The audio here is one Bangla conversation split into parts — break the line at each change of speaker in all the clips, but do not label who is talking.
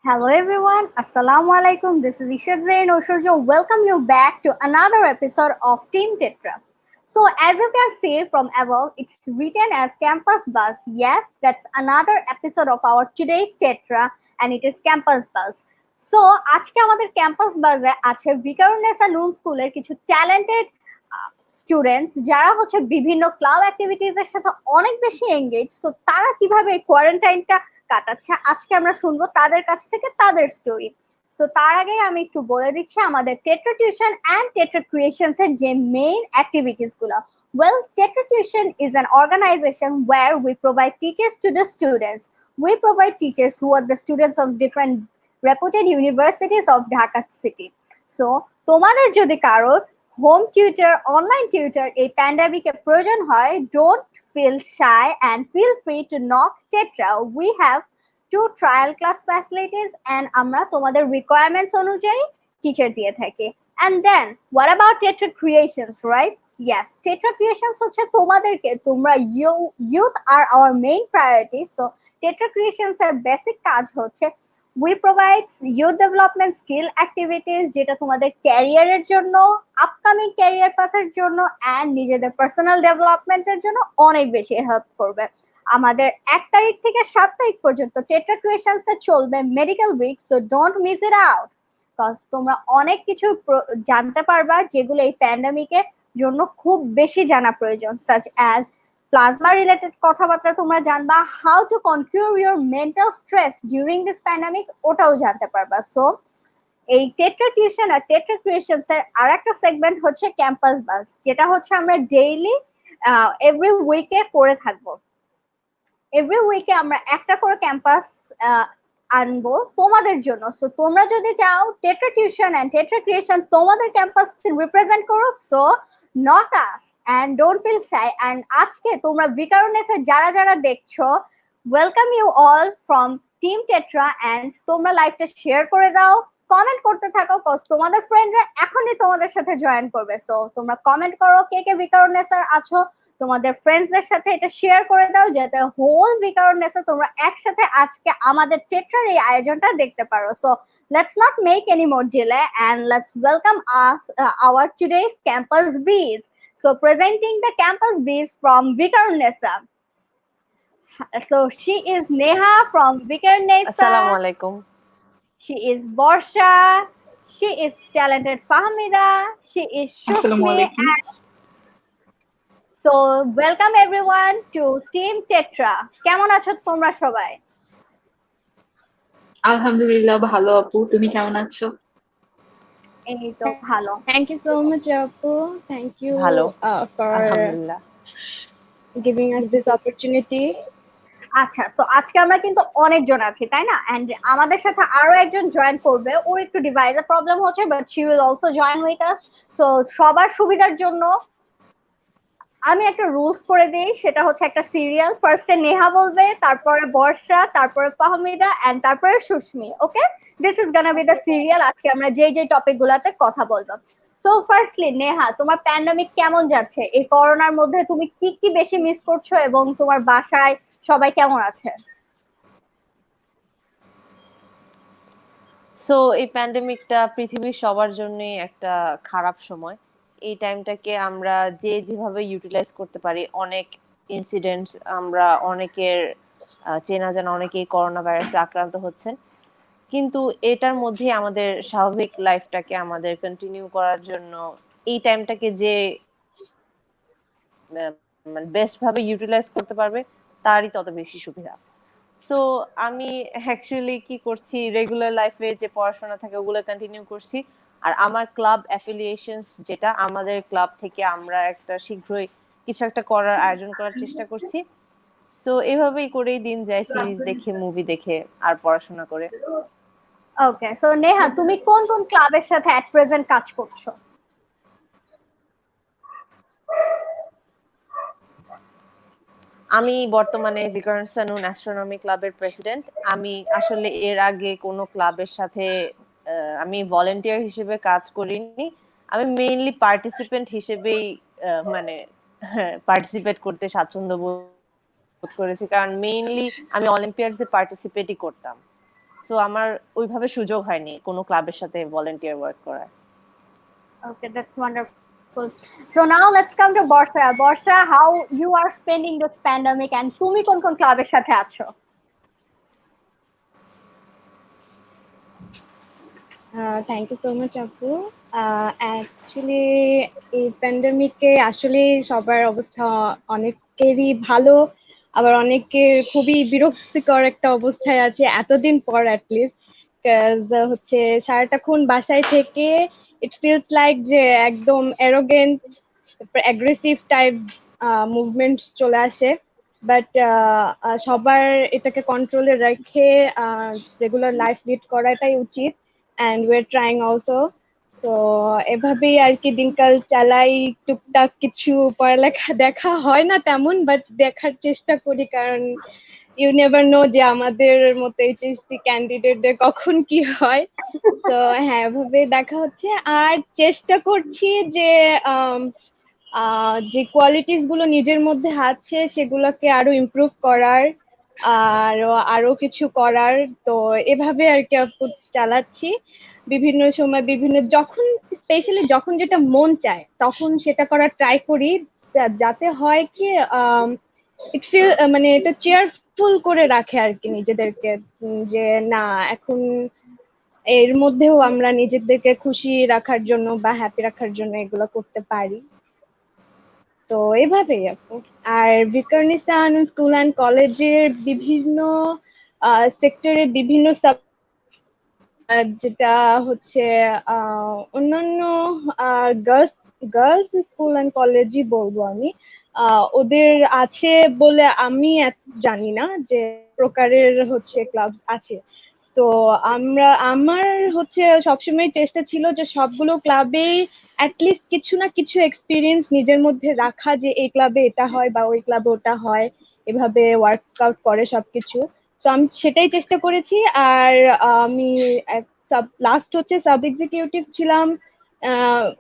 Hello everyone, Assalamu alaikum. This is Ishat Zain Oshorjo. Welcome you back to another episode of Team Tetra. So as you can see from above, it's written as Campus Buzz. Yes, that's another episode of our today's Tetra and it is Campus Buzz. So আজকে আমাদের ক্যাম্পাস বাজে আছে ভিকারুন্নেসা নুন স্কুলের কিছু ট্যালেন্টেড স্টুডেন্টস যারা হচ্ছে বিভিন্ন ক্লাব অ্যাক্টিভিটিজ এর সাথে অনেক বেশি এঙ্গেজ। সো তারা কিভাবে কোয়ারেন্টাইনটা কাটাচ্ছে আজকে আমরা শুনবো তাদের কাছ থেকে তাদের স্টোরি। সো তার আগে আমি একটু বলে দিচ্ছি আমাদের tetra tuition and tetra Creations এর যে মেইন অ্যাক্টিভিটিস গুলো। Well, Tetra Tuition is an organization where we provide teachers to the students. We provide teachers who are the students of different reputed universities of Dhaka city. So, তোমাদের যদি কারোর হোম টিউটর অনলাইন টিউটর এই প্যান্ডামিকে প্রয়োজন হয়, don't feel shy and feel free to knock Tetra. We have two trial class facilities and আমরা তোমাদের রিকোয়ারমেন্টস অনুযায়ী টিচার দিয়ে থাকি। And then what about Tetra Creations, right? Yes, Tetra Creations হচ্ছে তোমাদেরকে, তোমরা youth are our main priority. So Tetra Creations এর বেসিক কাজ হচ্ছে we provide youth development skill activities যেটা তোমাদের ক্যারিয়ারের জন্য, আপকামিং ক্যারিয়ার পাথের জন্য এন্ড নিজেদের পার্সোনাল ডেভেলপমেন্টের জন্য অনেক বেশি হেল্প করবে। আমাদের 1 তারিখ থেকে 7 তারিখ পর্যন্ত টেট্রা ক্রিয়েশনস এ চলবে medical week. So don't miss it out, cause তোমরা অনেক কিছু জানতে পারবা যেগুলো এই প্যান্ডামিকের জন্য খুব বেশি জানা প্রয়োজন, সাচ অ্যাজ প্লাজমা রিলেটেড কথাবার্তা তোমরা জানবা, how to conquer your mental stress during this pandemic ওটাও জানতে পারবা। সো এই টেট্রা টিউশন আর টেট্রা ক্রিয়েশনস এর আর একটা সেগমেন্ট হচ্ছে ক্যাম্পাস বাস, যেটা হচ্ছে আমরা ডেইলি এভরি উইকে করে থাকবো। এভরি উইকে আমরা একটা করে ক্যাম্পাস আনবো তোমাদের জন্য। সো তোমরা যদি চাও Tetra tuition and Tetra Creation তোমাদের ক্যাম্পাস রিপ্রেজেন্ট করুক, so not us and don't feel shy. And আজকে তোমরা ভিকারুন্নেসা যারা যারা দেখছো, welcome you all from team Tetra. And তোমরা লাইভটা শেয়ার করে দাও, কমেন্ট করতে থাকো, কজ তোমাদের ফ্রেন্ডরা এখনই তোমাদের সাথে জয়েন করবে। সো তোমরা কমেন্ট করো কে কে ভিকারুন্নেসার আছো, তোমাদের ফ্রেন্ডসদের সাথে এটা শেয়ার করে দাও যাতে হোল ভিকারুন্নেসা তোমরা একসাথে আজকে আমাদের টেট্রার এই আয়োজনটা দেখতে পারো। So let's not make any more delay and let's welcome us our today's campus biz. So presenting the campus biz from Viqarunnisa, so she is Neha from Vikarnesa.
Assalamu alaikum.
She is Borsha. She is talented Fahmida. She is Shushmi. So welcome everyone to Team Tetra. কেমন আছো তোমরা সবাই?
আলহামদুলিল্লাহ ভালো আপু, তুমি কেমন আছো?
এই তো ভালো।
Thank you so much, Apu. Thank you
Bhalo.
For
Alhamdulillah.
giving us this opportunity.
আচ্ছা, সো আজকে আমরা কিন্তু অনেকজন আছি, তাই না? এন্ড আমাদের সাথে আরো একজন জয়েন করবে, ওর একটু ডিভাইসের প্রবলেম হচ্ছে, but she will also join with us. So সবার সুবিধার জন্য আমি একটা রুলস করে দিই, সেটা হচ্ছে একটা সিরিয়াল। ফার্স্টে নেহা বলবে, তারপরে বর্ষা, তারপরে ফাহমিদা এন্ড তারপরে Sushmi. Okay, this is gonna be the serial. আজকে আমরা যে যে টপিক গুলাতে কথা বলবো। সো ফার্স্টলি নেহা, তোমার প্যান্ডামিক কেমন যাচ্ছে? এই করোনার মধ্যে তুমি কি কি বেশি মিস করছো এবং তোমার বাসায় সবাই কেমন আছে?
সো এই প্যান্ডেমিকটা পৃথিবীর সবার জন্যই একটা খারাপ সময়। এই টাইমটাকে আমরা যে যেভাবে ইউটিলাইজ করতে পারি, অনেক ইনসিডেন্টস আমরা অনেকের চেনা জানা অনেকেই করোনা ভাইরাসে আক্রান্ত হচ্ছেন, কিন্তু এটার মধ্যে আমাদের স্বাভাবিক লাইফটাকে আমাদের কন্টিনিউ করার জন্য এই টাইমটাকে যে বেস্ট ভাবে ইউটিলাইজ করতে পারবে তারই তত বেশি সুবিধা। সো আমি অ্যাকচুয়ালি কি করছি, রেগুলার লাইফে যে পড়াশোনা থাকে ওগুলো কন্টিনিউ করছি। আর আমার ক্লাব অ্যাফিলিয়েশনস, যেটা আমাদের ক্লাব থেকে আমরা একটা শীঘ্রই কিছু একটা করার আয়োজন করার চেষ্টা করছি। সো এভাবেই করেই দিন যায়, সিরিজ দেখে, মুভি দেখে আর পড়াশোনা করে।
ওকে, সো নেহা, তুমি কোন কোন ক্লাবের সাথে এট প্রেজেন্ট কাজ করছো?
আমি বর্তমানে ভিকারুন্নেসা নুন অ্যাস্ট্রোনমি ক্লাবের প্রেসিডেন্ট। আমি আসলে এর আগে কোনো ক্লাবের সাথে আমি ভলেন্টিয়ার হিসেবে কাজ করিনি। আমি মেইনলি পার্টিসিপেন্ট হিসেবেই মানে পার্টিসিপেট করতে স্বাচ্ছন্দ্য বোধ করেছি, কারণ মেইনলি আমি অলিম্পিয়াডসে পার্টিসিপেটই করতাম। সো আমার ওইভাবে সুযোগ হয়নি কোনো ক্লাবের সাথে ভলান্টিয়ার ওয়ার্ক করার।
Okay, that's wonderful. So now let's come to Borsa. Borsa, how you are spending this pandemic and তুমি কোন কোন ক্লাবের সাথে আছো?
থ্যাংক ইউ সো মাচ আপু। অ্যাকচুয়ালি এই প্যান্ডেমিকে আসলে সবার অবস্থা অনেকেরই ভালো, আবার অনেকের খুবই বিরক্তিকর একটা অবস্থায় আছে এতদিন পর অ্যাটলিস্ট। হচ্ছে সারাটাক্ষণ বাসায় থেকে ইট ফিলস লাইক যে একদম অ্যারোগেন্ট অ্যাগ্রেসিভ টাইপ মুভমেন্ট চলে আসে। বাট সবার এটাকে কন্ট্রোলে রেখে রেগুলার লাইফ লিড করাটাই উচিত, অ্যান্ড ওয়ের ট্রাইং অলসো। তো এভাবেই আর কি দিনকাল চালাই। টুকটাক কিছু পড়ালেখা দেখা হয় না তেমন, বাট দেখার চেষ্টা করি, কারণ ইউ নেভার নো যে আমাদের মতো এইচএসসি ক্যান্ডিডেটদের কখন কি হয়। তো হ্যাঁ, এভাবে দেখা হচ্ছে। আর চেষ্টা করছি যে যে কোয়ালিটিস গুলো নিজের মধ্যে আছে সেগুলোকে আরো ইমপ্রুভ করার, আর আরো কিছু করার। তো এভাবে আর কি আপু চালাচ্ছি। বিভিন্ন সময় বিভিন্ন, যখন স্পেশালি যখন যেটা মন চায় তখন সেটা করার ট্রাই করি, যাতে হয় কি ইট ফিল মানে এটা চেয়ারফুল করে রাখে আর কি নিজেদেরকে, যে না এখন এর মধ্যেও আমরা নিজেদেরকে খুশি রাখার জন্য বা হ্যাপি রাখার জন্য এগুলো করতে পারি। তো এভাবেই আপু। আর ভিকারুননিসা খানম স্কুল অ্যান্ড কলেজের বিভিন্ন সেক্টরে বিভিন্ন যেটা হচ্ছে অন্যান্য গার্লস গার্লস স্কুল অ্যান্ড কলেজই বলবো আমি। ওদের আছে বলে আমি জানি না যে প্রকারের হচ্ছে ক্লাব আছে। তো আমার হচ্ছে সবসময় চেষ্টা ছিল যে সবগুলো ক্লাবেই অ্যাটলিস্ট কিছু না কিছু এক্সপিরিয়েন্স নিজের মধ্যে রাখা, যে এই ক্লাবে এটা হয় বা ওই ক্লাবে ওটা হয়, এভাবে ওয়ার্কআউট করে সবকিছু। তো আমি সেটাই চেষ্টা করেছি। আর আমি লাস্ট হচ্ছে সাব এক্সিকিউটিভ ছিলাম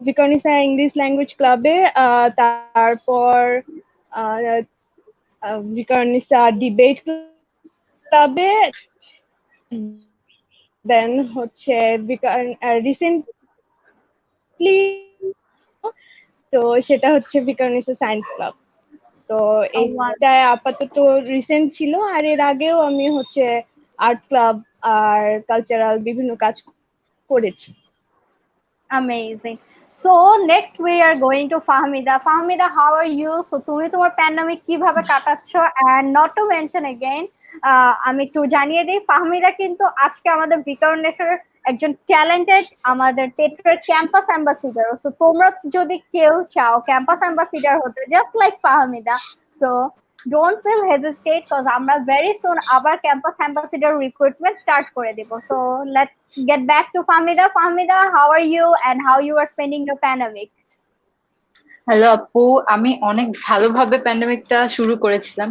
ভিকারুননিসা ইংলিশ ল্যাঙ্গুয়েজ ক্লাবে। তারপর ভিকারুননিসা ডিবেট ক্লাবে, দেন হচ্ছে রিসেন্টলি তো সেটা হচ্ছে ভিকারুননিসা সায়েন্স ক্লাব। তো এইটা আপাতত রিসেন্ট ছিল। আর এর আগেও আমি হচ্ছে আর্ট ক্লাব আর কালচারাল বিভিন্ন কাজ করেছি।
Amazing. So next we are going to Fahmida. Fahmida, how are you? So তুমি তোমার প্যান্ডেমিক কিভাবে কাটাচ্ছো? And not to mention again, আমি একটু জানিয়ে দিই, ফাহমিদা কিন্তু আজকে আমাদের ভিকারুননিসার একজন ট্যালেন্টেড আমাদের টেট্রার ক্যাম্পাস অ্যাম্বাসিডার। সো তোমরা যদি কেউ চাও ক্যাম্পাস অ্যাম্বাসিডার হতে, just like Fahmida, so don't feel hesitate because আমরা very soon আবার ক্যাম্পাস অ্যাম্বাসিডার রিক্রুটমেন্ট স্টার্ট করে দিব। So let's get back to Fahmida. Fahmida, how are you and how you are spending your pandemic?
Hello আপু, আমি অনেক ভালোভাবে প্যান্ডেমিকটা শুরু করেছিলাম।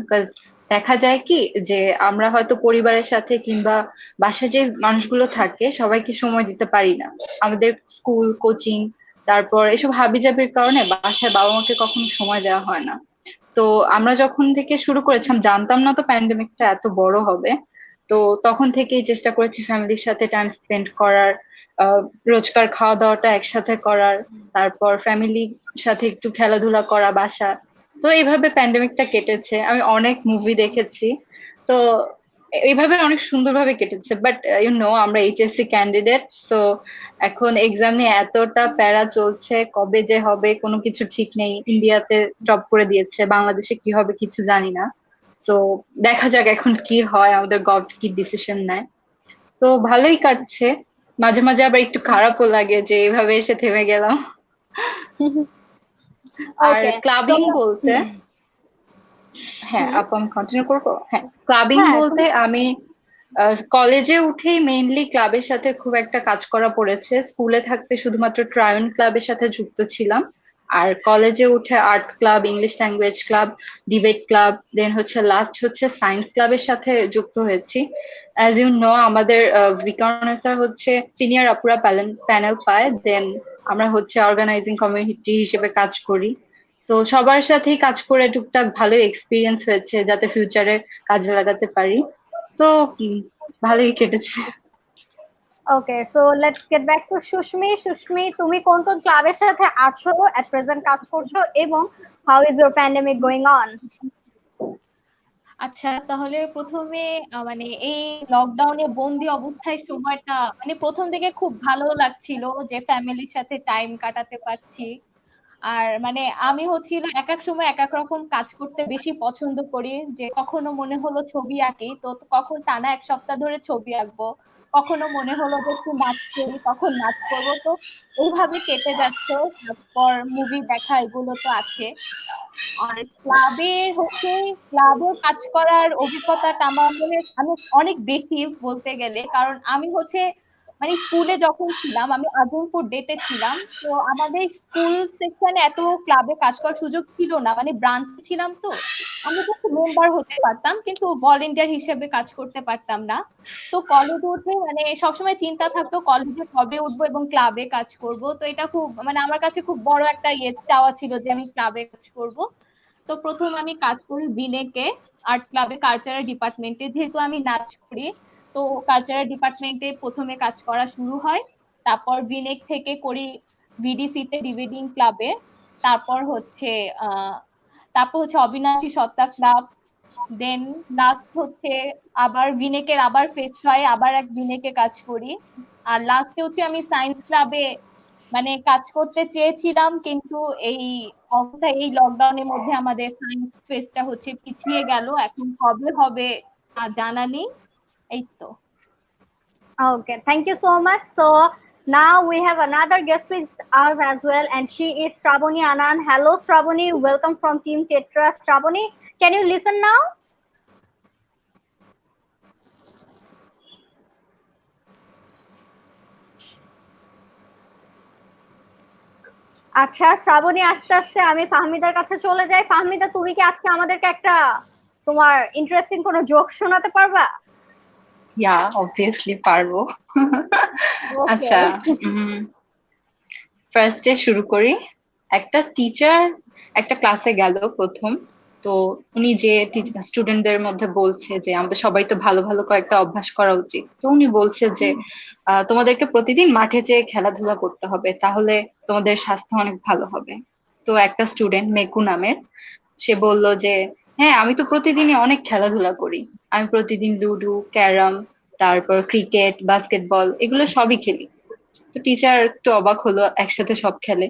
দেখা যায় কি যে আমরা হয়তো পরিবারের সাথে কিংবা বাসায় যে মানুষগুলো থাকে সবাইকে সময় দিতে পারি না। আমাদের স্কুল, কোচিং, তারপর এসব হাবিজাবির কারণে বাসায় বাবা মাকে কখনো সময় দেওয়া হয় না। তো আমরা যখন থেকে শুরু করেছিলাম, জানতাম না তো প্যান্ডেমিকটা এত বড় হবে। তো তখন থেকেই চেষ্টা করেছি ফ্যামিলির সাথে টাইম স্পেন্ড করার, রোজকার খাওয়া দাওয়াটা একসাথে করার, তারপর ফ্যামিলির সাথে একটু খেলাধুলা করা বাসা। তো এইভাবে প্যান্ডেমিকটা কেটেছে। আমি অনেক মুভি দেখেছি। তো এইভাবে অনেক সুন্দরভাবে কেটেছে। বাট আমরা এইচএসসি ক্যান্ডিডেট, তো এখন এক্সাম নিয়ে এতটা প্যারা চলছে, কবে যে হবে কোনো কিছু ঠিক নেই। ইন্ডিয়াতে স্টপ করে দিয়েছে, বাংলাদেশে কি হবে কিছু জানি না। তো দেখা যাক এখন কি হয়, আমাদের গভর্নমেন্ট কি ডিসিশন নেয়। তো ভালোই কাটছে। মাঝে মাঝে আবার একটু খারাপও লাগে যে এইভাবে এসে থেমে গেলাম। আর
Okay.
ক্লাবিং বলতে, হ্যাঁ আপু আমি কন্টিনিউ করবো। হ্যাঁ, ক্লাবিং
হ্যাঁ,
বলতে আমি কলেজে উঠেই মেইনলি ক্লাবের সাথে খুব একটা কাজ করা পড়েছে। স্কুলে থাকতে শুধুমাত্র ট্রায়ন ক্লাবের সাথে যুক্ত ছিলাম। আর কলেজে উঠে art club, English language club, debate club, then হচ্ছে লাস্ট হচ্ছে সায়েন্স ক্লাবের সাথে যুক্ত হয়েছি। অ্যাজ ইউ নো, আমাদের ভিকারুননিসা হচ্ছে সিনিয়র আপুরা প্যানেল পায়, দেন আমরা হচ্ছে অর্গানাইজিং কমিউনিটি হিসেবে কাজ করি। তো সবার সাথেই কাজ করে টুকটাক ভালোই এক্সপিরিয়েন্স হয়েছে, যাতে ফিউচারে কাজে লাগাতে পারি। তো ভালোই কেটেছে।
Okay, so let's get back to Sushmi. Sushmi, তুমি কোন কোন ক্লাবের সাথে আছো, এট প্রেজেন্ট কাজ করছো, এবং how is your pandemic going on?
আচ্ছা, তাহলে প্রথমে মানে এই লকডাউনে বন্দি অবস্থায় সময়টা মানে প্রথম দিকে খুব ভালো লাগছিল যে ফ্যামিলির সাথে টাইম কাটাতে পারছি। আর মানে আমি হচ্ছিল এক এক সময় এক এক রকম কাজ করতে বেশি পছন্দ করি, যে কখনো মনে হলো ছবি আঁকি, তো কখন টানা এক সপ্তাহ ধরে ছবি আঁকবো, কখনো মনে হলো যে একটু নাচ করি, তখন নাচ করবো। তো এইভাবে কেটে যাচ্ছে। তারপর মুভি দেখা এগুলো তো আছে। আর ক্লাবে হচ্ছে, ক্লাবে কাজ করার অভিজ্ঞতাটা আমার মনে আমি অনেক বেশি বলতে গেলে, কারণ আমি হচ্ছে মানে স্কুলে যখন ছিলাম আমি আজিমপুর ডেতে ছিলাম, তো আমাদের স্কুল সেকশনে এত ক্লাবে কাজ করার সুযোগ ছিল না, মানে ব্রাঞ্চে ছিলাম তো। আমি তো মেম্বার হতে পারতাম কিন্তু ভলেন্টিয়ার হিসেবে কাজ করতে পারতাম না। তো কলেজে উঠে মানে সবসময় চিন্তা থাকতো কলেজে কবে উঠবো এবং ক্লাবে কাজ করব। তো এটা খুব মানে আমার কাছে খুব বড় একটা চাওয়া ছিল যে আমি ক্লাবে কাজ করব। তো প্রথম আমি কাজ করি বিনেকে, আর্ট ক্লাবে কালচারাল ডিপার্টমেন্টে, যেহেতু আমি নাচ করি। তো কালচারাল ডিপার্টমেন্টে প্রথমে কাজ করা শুরু হয়। তারপর বিনেক থেকে করি ভিডিসি তে ডিবেটিং ক্লাবে। তারপর হচ্ছে আহ তারপর হচ্ছে অবিনাশী সত্তা ক্লাব। দেন লাস্ট হচ্ছে আবার ভিনেকের আবার ফেস্ট হয়, আবার এক ভিনেকে কাজ করি। আর লাস্টে হচ্ছে আমি সায়েন্স ক্লাবে মানে কাজ করতে চেয়েছিলাম, কিন্তু এই অবস্থা এই লকডাউনের মধ্যে আমাদের সায়েন্স ফেস্টটা হচ্ছে পিছিয়ে গেল, এখন কবে হবে তা জানা নেই। এই তো।
Okay, thank you so much. So now we have another guest with us as well, and she is Shravani Anand. Hello, Shravani. Welcome from Team Tetra. Shravani, can you listen now? আচ্ছা, শ্রাবণী, আস্তে আস্তে আমি ফাহমিদার কাছে চলে যাই। ফাহমিদা, তুমি কি আজকে আমাদেরকে একটা তোমার ইন্টারেস্টিং কোনো জোক শোনাতে পারবা?
ইয়া, অবভিয়াসলি পারবো।
ওকে।
আচ্ছা, ফার্স্টে শুরু করি। একটা টিচার একটা ক্লাসে গেল প্রথম। তো উনি যে স্টুডেন্টদের মধ্যে বলছে যে আমাদের সবাই তো ভালো ভালো কয়েকটা অভ্যাস করা উচিত। তো উনি বলছে যে তোমাদেরকে প্রতিদিন মাঠে যেয়ে খেলাধুলা করতে হবে, তাহলে তোমাদের স্বাস্থ্য অনেক ভালো হবে। তো একটা স্টুডেন্ট মেকু নামের, সে বলল যে হ্যাঁ, আমি তো প্রতিদিনই অনেক খেলাধুলা করি। আমি প্রতিদিন লুডো, ক্যারাম, তারপর ক্রিকেট, বাস্কেটবল এগুলো সবই খেলি। তো টিচার একটু অবাক হলো, একসাথে সব খেলে।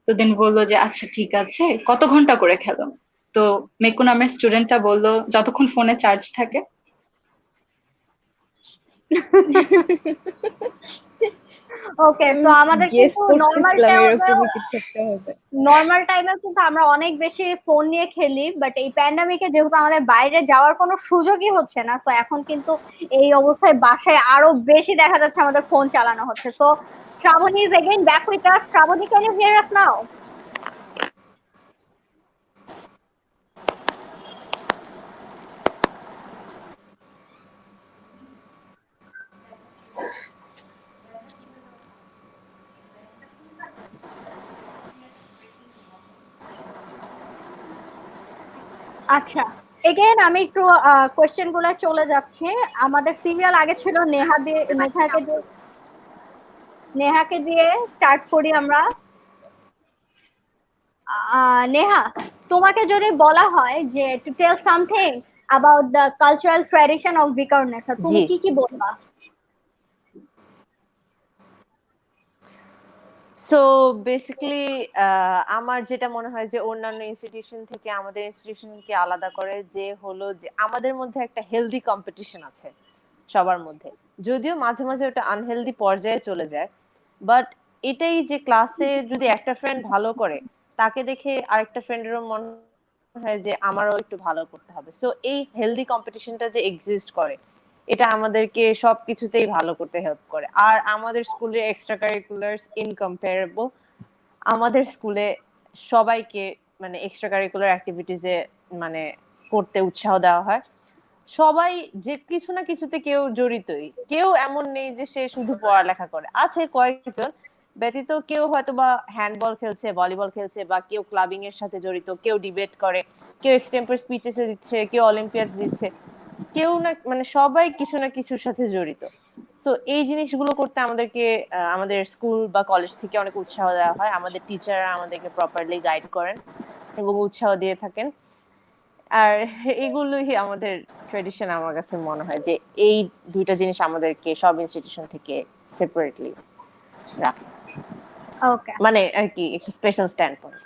তো দেন বললো যে আচ্ছা ঠিক আছে, কত ঘন্টা করে খেলো? তো মেকু নামের স্টুডেন্টটা বললো যতক্ষণ ফোনে চার্জ থাকে।
ওকে, সো আমাদের
গেস
কিন্তু
করতেছিলাম এরকমই কিছু একটা হবে।
নর্মাল টাইমে কিন্তু আমরা অনেক বেশি ফোন নিয়ে খেলি, বাট এই প্যান্ডামিকে যেহেতু আমাদের বাইরে যাওয়ার কোনো সুযোগই হচ্ছে না, সো এখন কিন্তু এই অবস্থায় বাসায় আরো বেশি দেখা যাচ্ছে আমাদের ফোন চালানো হচ্ছে। So Shrabani is again back with us. Shrabani, can you hear us now? আচ্ছা, এগেইন আমি একটু কোয়েশ্চেন গুলো চলে যাচ্ছি। আমাদের সিরিয়াল আগে ছিল নেহাকে দিয়ে স্টার্ট করি আমরা। নেহা, তোমাকে যদি বলা হয় যে to tell something about the cultural tradition of Viqarunnisa, তুমি
জি।
কি বলবা?
সো বেসিক্যালি আমার যেটা মনে হয় যে অন্যান্য ইনস্টিটিউশন থেকে আমাদের ইনস্টিটিউশনকে আলাদা করে যে হলো যে আমাদের মধ্যে একটা হেলদি কম্পিটিশন আছে সবার মধ্যে, যদিও মাঝে মাঝে ওটা আনহেলদি পর্যায়ে চলে যায়। বাট এটাই যে ক্লাসে যদি একটা ফ্রেন্ড ভালো করে, তাকে দেখে আরেকটা ফ্রেন্ডেরও মনে হয় যে আমারও একটু ভালো করতে হবে। সো এই হেলদি কম্পিটিশনটা যে এক্সিস্ট করে, এটা আমাদেরকে সবকিছুতেই ভালো করতে হেল্প করে। আর আমাদের স্কুলে এক্সট্রা কারিকুলার্স ইনকম্পারেবল। আমাদের স্কুলে সবাইকে মানে এক্সট্রা কারিকুলার অ্যাক্টিভিটিসে মানে করতে উৎসাহ দেওয়া হয়। সবাই যে কিছু না কিছুতে কেউ জড়িতই, কেউ এমন নেই যে সে শুধু পড়ালেখা করে। আছে কয়েকজন ব্যতীত, কেউ হয়তো বা হ্যান্ডবল খেলছে, ভলিবল খেলছে, বা কেউ ক্লাবিং এর সাথে জড়িত, কেউ ডিবেট করে, কেউ এক্সটেম্পর স্পিচেস দিচ্ছে, কেউ অলিম্পিয়াডস দিচ্ছে। কেউ না মানে সবাই কিছু না কিছুর সাথে জড়িত। সো এই জিনিসগুলো করতে আমাদেরকে আমাদের স্কুল বা কলেজ থেকে অনেক উৎসাহ দেওয়া হয়, আমাদের টিচাররা আমাদেরকে প্রপারলি গাইড করেন এবং উৎসাহ দিয়ে থাকেন। আর এগুলোই আমাদের ট্রেডিশন আমার কাছে মনে হয় যে এই দুইটা জিনিস আমাদেরকে সব ইনস্টিটিউশন থেকে সেপারেটলি রাখে,
ওকে,
মানে আর কি একটা special stand point.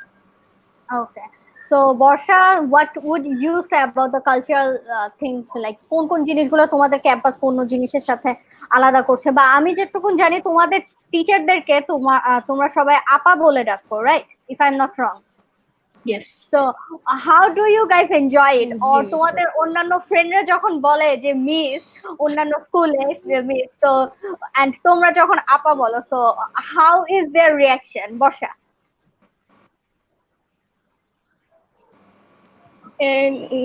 Okay. So Barsha, what would you say about the cultural things, like কোন কোন জিনিসগুলো তোমাদের ক্যাম্পাস কোন জিনিসের সাথে আলাদা করছে? বা আমি যেটুকুন জানি তোমাদের টিচারদেরকে তোমরা সবাই আপা বলে ডাকো, right? If I am not wrong.
Yes.
So how do you guys enjoy it?
জি।
অর তোমাদের অন্যান্য ফ্রেন্ডরা যখন বলে যে মিস, অন্যান্য স্কুলে যে মিস, সো এন্ড তোমরা যখন আপা বলো, so how is their reaction? Barsha.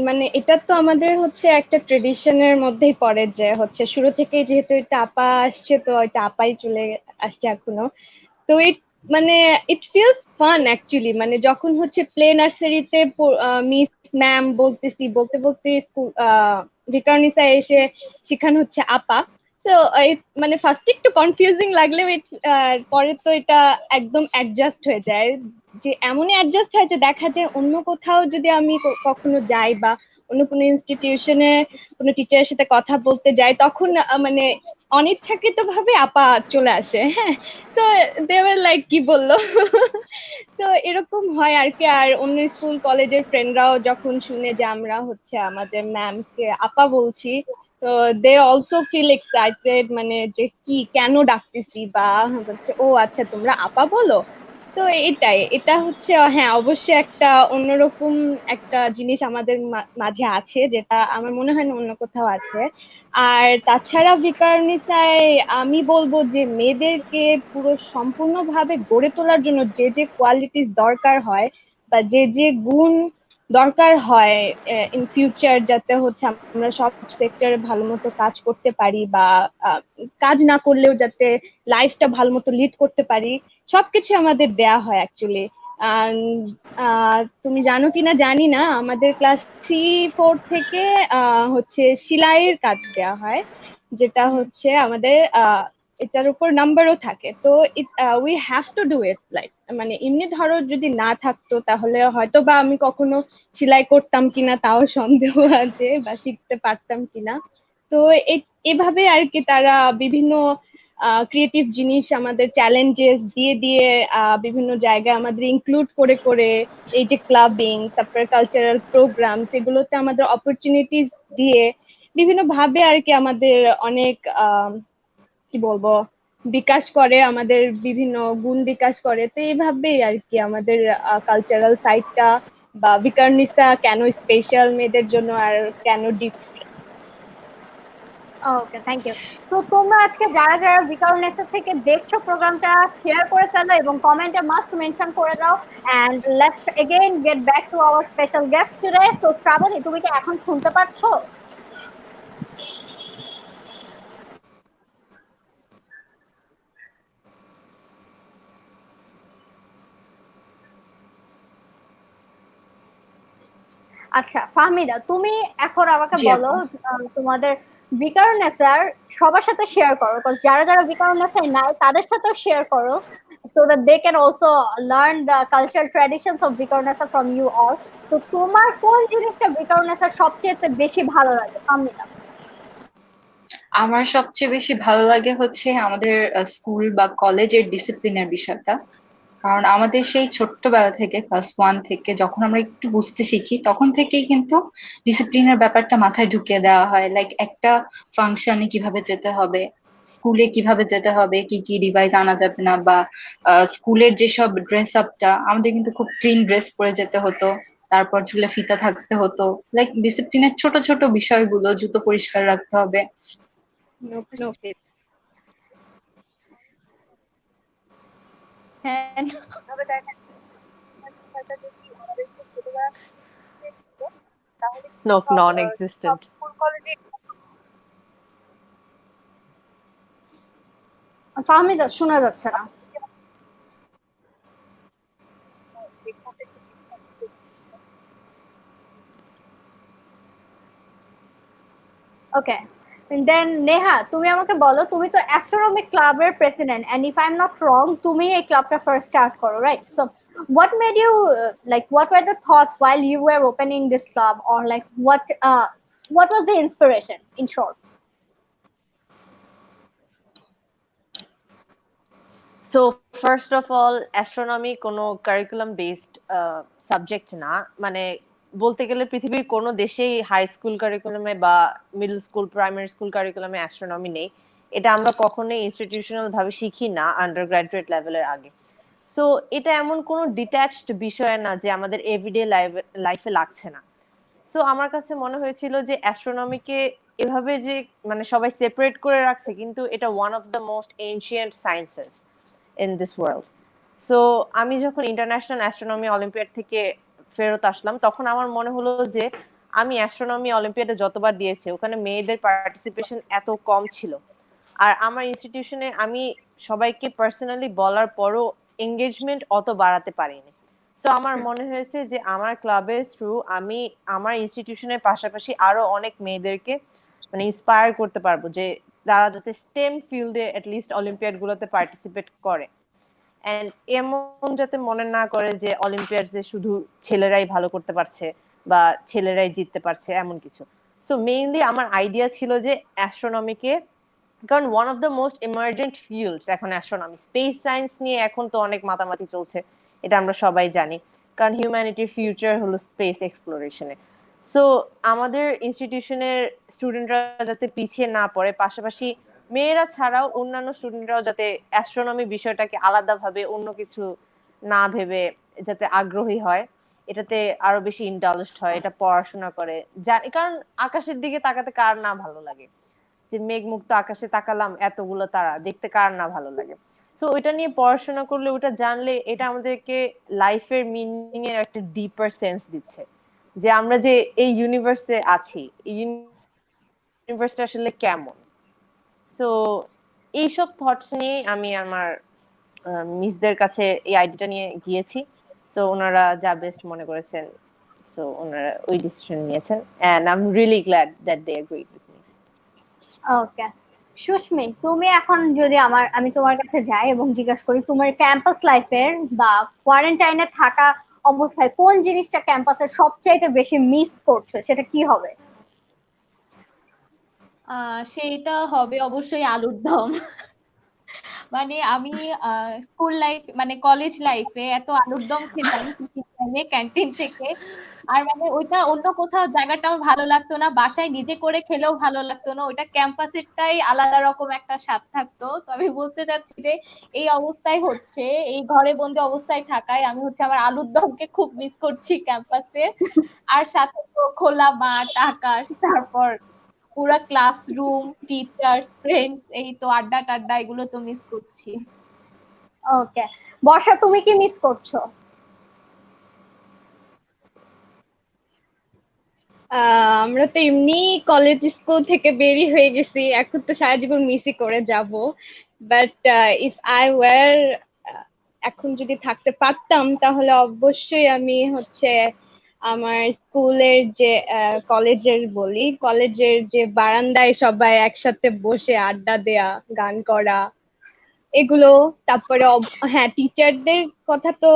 মানে এটা তো আমাদের হচ্ছে একটা ট্রেডিশনের মধ্যেই পড়ে যে হচ্ছে শুরু থেকেই যেহেতু এটা আপা আসছে, তো এটা আপাই চলে আসছে এখনো। তো মানে ইট ফিলস ফান অ্যাকচুয়ালি, মানে যখন হচ্ছে প্লে নার্সারিতে মিস ম্যাম বলতেছি, বলতে বলতে স্কুল রিটার্নিসা এসে শেখানো হচ্ছে আপা। তো মানে ফার্স্ট একটু কনফিউজিং লাগলেও পরে তো এটা একদম অ্যাডজাস্ট হয়ে যায়। যে এমনই অ্যাডজাস্ট হয় যে দেখা যায় অন্য কোথাও যদি আমি কখনো যাই বা অন্য কোনো ইনস্টিটিউশনে কোনো টিচারের সাথে কথা বলতে যাই, তখন মানে অনিচ্ছাকৃত ভাবে আপা চলে আসে। হ্যাঁ, তো দেওয়ার লাইক কি বললো তো এরকম হয় আর কি। আর অন্য স্কুল কলেজের ফ্রেন্ডরাও যখন শুনে যে আমরা হচ্ছে আমাদের ম্যামকে আপা বলছি, তো দে অলসো ফিল এক্সাইটেড, মানে যে কি কেন ডাকতেছি, বা হচ্ছে ও আচ্ছা তোমরা আপা বলো। তো এটা হচ্ছে হ্যাঁ অবশ্যই একটা অন্যরকম একটা জিনিস আমাদের মাঝে আছে, যেটা আমার মনে হয় না অন্য কোথাও আছে। আর তাছাড়া ভিকারুননিসায় আমি বলবো যে মেয়েদেরকে পুরো সম্পূর্ণভাবে গড়ে তোলার জন্য যে যে কোয়ালিটিস দরকার হয় বা যে যে গুণ দরকার হয় ইন ফিউচার, যাতে হচ্ছে আমরা সব সেক্টরে ভালো মতো কাজ করতে পারি, বা কাজ না করলেও যাতে লাইফটা ভালো মতো লিড করতে পারি, সবকিছু আমাদের দেয়া হয় অ্যাকচুয়ালি। তুমি জানো কিনা জানি না, আমাদের ক্লাস 3-4 থেকে হচ্ছে সেলাইয়ের কাজ দেয়া হয়, যেটা হচ্ছে আমাদের এটার উপর নাম্বারও থাকে। তো we have to do it, like মানে এমনি ধরো যদি না থাকতো তাহলে হয়তো বা আমি কখনো সেলাই করতাম কিনা তাও সন্দেহ আছে, বা শিখতে পারতাম কিনা। তো এভাবে আর কি তারা বিভিন্ন ক্রিয়েটিভ জিনিস আমাদের চ্যালেঞ্জেস দিয়ে দিয়ে বিভিন্ন জায়গায় আমাদের ইনক্লুড করে করে, এই যে ক্লাবিং, তারপরে কালচারাল প্রোগ্রাম, সেগুলোতে আমাদের অপরচুনিটিস দিয়ে বিভিন্ন ভাবে আর কি আমাদের অনেক কি বলবো বিকাশ করে, আমাদের বিভিন্ন গুণ বিকাশ করে। তো এইভাবেই আর কি আমাদের কালচারাল সাইডটা বা ভিকারুননিসা কেন স্পেশাল মেয়েদের জন্য আর কেন different.
Okay, thank you. So তোমরা আজকে যারা যারা বিকারুননিসা থেকে দেখছো প্রোগ্রামটা, শেয়ার করে ফেলো এবং কমেন্টে মাস্ট মেনশন করে দাও। And let's again get back to our special guest today. So Shrabani, তুমি কি এখন শুনতে পাচ্ছো? আচ্ছা ফাহমিদা, তুমি এখন আমাকে
জি
বলো,
আপু।
তোমাদের বিকারুননিসার সবার সাথে শেয়ার করো, বিকজ যারা যারা বিকারুননিসায় নাই তাদের সাথেও শেয়ার করো, so that they can also learn the cultural traditions of বিকারুননিসা from you all. So তোমার কোন জিনিসটা বিকারুননিসার সবচেয়ে বেশি ভালো লাগে ফাহমিদা?
আমার সবচেয়ে বেশি ভালো লাগে হচ্ছে আমাদের স্কুল বা কলেজের ডিসিপ্লিনের বিষয়টা। কারণ আমাদের সেই ছোট্টবেলা থেকে ক্লাস 1 থেকে যখন আমরা একটু বুঝতে শিখি তখন থেকেই কিন্তু ডিসিপ্লিনের ব্যাপারটা মাথায় ঢুকিয়ে দেওয়া হয়। লাইক একটা ফাংশনে কিভাবে যেতে হবে, স্কুলে কিভাবে যেতে হবে, কি কি ডিভাইস আনা যাবে না, বা স্কুলের যেসব ড্রেস আপটা আমাদের কিন্তু খুব ক্লিন ড্রেস পরে যেতে হতো, তারপর চুলে ফিতা থাকতে হতো। লাইক ডিসিপ্লিনের ছোট ছোট বিষয়গুলো, জুতো পরিষ্কার রাখতে হবে।
হ্যাঁ,
নন এক্সিস্টেন্ট।
ফাহমিদা শোনা যাচ্ছে না। Okay. And then Neha, তুমি আমাকে বলো, তুমি তো অ্যাস্ট্রোনমি ক্লাবের president, and if I'm not wrong, তুমি এই ক্লাবটা ফার্স্ট স্টার্ট করো, right? So what made you like, what were the thoughts while you were opening this club, or like what was the inspiration in short?
So first of all astronomy কোনো কারিকুলাম বেসড সাবজেক্ট না, মানে বলতে গেলে পৃথিবীর কোনো দেশেই হাই স্কুল কারিকুলামে বা মিডল স্কুল প্রাইমারি স্কুল কারিকুলামে অ্যাস্ট্রোনমি নেই। এটা আমরা কখনোই ইনস্টিটিউশনাল ভাবে শিখি না আন্ডার গ্রাজুয়েট লেভেলের আগে। সো এটা এমন কোনো ডিট্যাচড বিষয় না যে আমাদের এভরিডে লাইফে লাগছে না। সো আমার কাছে মনে হয়েছিল যে অ্যাস্ট্রোনমিকে এভাবে যে মানে সবাই সেপারেট করে রাখছে, কিন্তু এটা one of the most ancient sciences in this world. So আমি যখন ইন্টারন্যাশনাল অ্যাস্ট্রোনমি অলিম্পিয়াড থেকে ফেরত আসলাম, তখন আমার মনে হলো যে আমি অ্যাস্ট্রোনমি অলিম্পিয়াডে যতবার দিয়েছি ওখানে মেয়েদের পার্টিসিপেশন এত কম ছিল, আর আমার ইনস্টিটিউশনে আমি সবাইকে পার্সোনালি বলার পরও এঙ্গেজমেন্ট অত বাড়াতে পারিনি। সো আমার মনে হয়েছে যে আমার ক্লাবের থ্রু আমি আমার ইনস্টিটিউশনের পাশাপাশি আরো অনেক মেয়েদেরকে মানে ইন্সপায়ার করতে পারবো যে তারা যাতে স্টেম ফিল্ডে অ্যাটলিস্ট অলিম্পিয়াড গুলোতে পার্টিসিপেট করে, এন্ড এমন যাতে মনে না করে যে অলিম্পিয়াডে শুধু ছেলেরাই ভালো করতে পারছে বা ছেলেরাই জিততে পারছে এমন কিছু। সো মেইনলি আমার আইডিয়া ছিল যে অ্যাস্ট্রোনমিকে, কারণ one of the most emergent fields এখন অ্যাস্ট্রোনমি, স্পেস সায়েন্স নিয়ে এখন তো অনেক মাতামাতি চলছে, এটা আমরা সবাই জানি, কারণ হিউম্যানিটির ফিউচার হলো স্পেস এক্সপ্লোরেশনে। সো আমাদের ইনস্টিটিউশনের স্টুডেন্টরা যাতে পিছিয়ে না পড়ে, পাশাপাশি মেয়েরা ছাড়াও অন্যান্য স্টুডেন্টরাও যাতে অ্যাস্ট্রোনমি বিষয়টাকে আলাদাভাবে অন্য কিছু না ভেবে যাতে আগ্রহী হয়, এটাতে আরো বেশি ইন্টারেস্ট হয়, এটা পড়াশোনা করে জানি, কারণ আকাশের দিকে তাকাতে কার না ভালো লাগে, যে মেঘ মুক্ত আকাশে তাকালাম এতগুলো তারা দেখতে কার না ভালো লাগে। সো ওইটা নিয়ে পড়াশোনা করলে, ওটা জানলে এটা আমাদেরকে লাইফের মিনিং এর একটা ডিপার সেন্স দিচ্ছে, যে আমরা যে এই ইউনিভার্সে আছি, এই ইউনিভার্সটা আসলে কেমন। সো এইসব থটস নিয়ে আমি আমার মিসদের কাছে এই আইডিয়াটা নিয়ে গিয়েছি। সো ওনারা যা বেস্ট মনে করেছেন, সো ওনারা ওই ডিসিশন নিয়েছেন, and I am really glad that they agreed with me.
Okay, Sushmi, তুমি এখন যদি আমি তোমার কাছে যাই এবং জিজ্ঞাসা করি তোমার ক্যাম্পাস লাইফের বা কোয়ারেন্টাইনে থাকা অবস্থায় কোন জিনিসটা ক্যাম্পাসের সবচাইতে বেশি মিস করছো, সেটা কি হবে?
সেইটা হবে অবশ্যই আলুর দম। মানে আমি স্কুল লাইফ মানে কলেজ লাইফে এত আলুর দম খেতাম টিফিন টাইমে ক্যান্টিন থেকে, আর মানে ওইটা অন্য কোথাও জায়গাটা আমার ভালো লাগতো না, বাসায় নিজে করে খেলেও ভালো লাগতো না, ওইটা ক্যাম্পাসেরটাই আলাদা রকম একটা স্বাদ থাকতো। তো আমি বলতে চাচ্ছি যে এই অবস্থায় হচ্ছে, এই ঘরে বন্দি অবস্থায় থাকায় আমি হচ্ছে আমার আলুর দমকে খুব মিস করছি ক্যাম্পাসে। আর সাথে তো খোলা মাঠ আকাশ, তারপর পুরা ক্লাসরুম, টিচার্স, ফ্রেন্ডস, এই তো আড্ডা টাড্ডা, এগুলো তো মিস করছি।
ওকে, বর্ষা, তুমি কি মিস করছো?
আমরা তো এমনি কলেজ স্কুল থেকে বেরিয়ে হয়ে গেছি, এখন তো সারা জীবন মিসই করে যাব। বাট ইফ আই ওয়ার, এখন যদি থাকতে পারতাম তাহলে অবশ্যই আমি হচ্ছে আমার স্কুলের যে কলেজের বলি, কলেজের যে বারান্দায় সবাই একসাথে বসে আড্ডা দেয়া, গান করা, এগুলো। তারপরে হ্যাঁ, টিচারদের কথা তো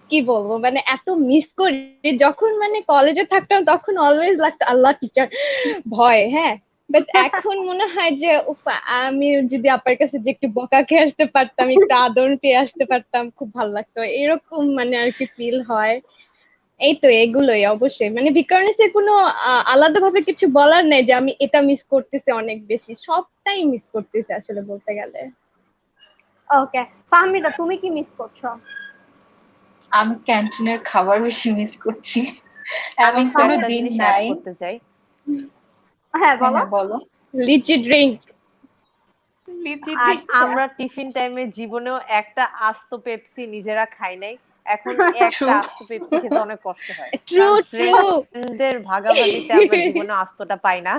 কি বলবো, মানে এত মিস করি। যখন মানে কলেজে থাকতাম তখন অলওয়েজ লাগতো আল্লাহ টিচার ভয়, হ্যাঁ। বাট এখন মনে হয় যে উফ, আমি যদি আপার কাছে যে একটু বকা খেয়ে আসতে পারতাম, একটু আদর পেয়ে আসতে পারতাম, খুব ভালো লাগতো, এরকম মানে আর কি ফিল হয়। এই তো এগুলোই অবশ্যই, মানে বিকরণের কোনো আলাদা ভাবে কিছু বলার নেই যে আমি এটা মিস করতেছি অনেক বেশি, সবটাই মিস করতেছি আসলে বলতে গেলে।
ওকে, ফাহমিদা, তুমি কি মিস করছো?
আমি ক্যান্টিনের খাবার বেশি মিস করছি।
আমি
এমন
একটু
কোনো
একটা
দিন
জিনিস অ্যাড
নাই।
করতে চাই।
হ্যাঁ,
হ্যাঁ
বলো।
হ্যাঁ বলো।
লিচি ড্রিঙ্ক।
লিচি
আর
থেকে
আমরা টিফিন টাইমে জীবনেও একটা আস্ত পেপসি নিজেরা খাই নাই, এখন একটা
True.
আস্ত পেপসি খেতে অনেক কষ্ট হয়,
ট্রু
কারণ
ট্রু।
ফ্রেন্ডদের ভাগাভাগিতে আমরা জীবনে আস্তটা পাই না,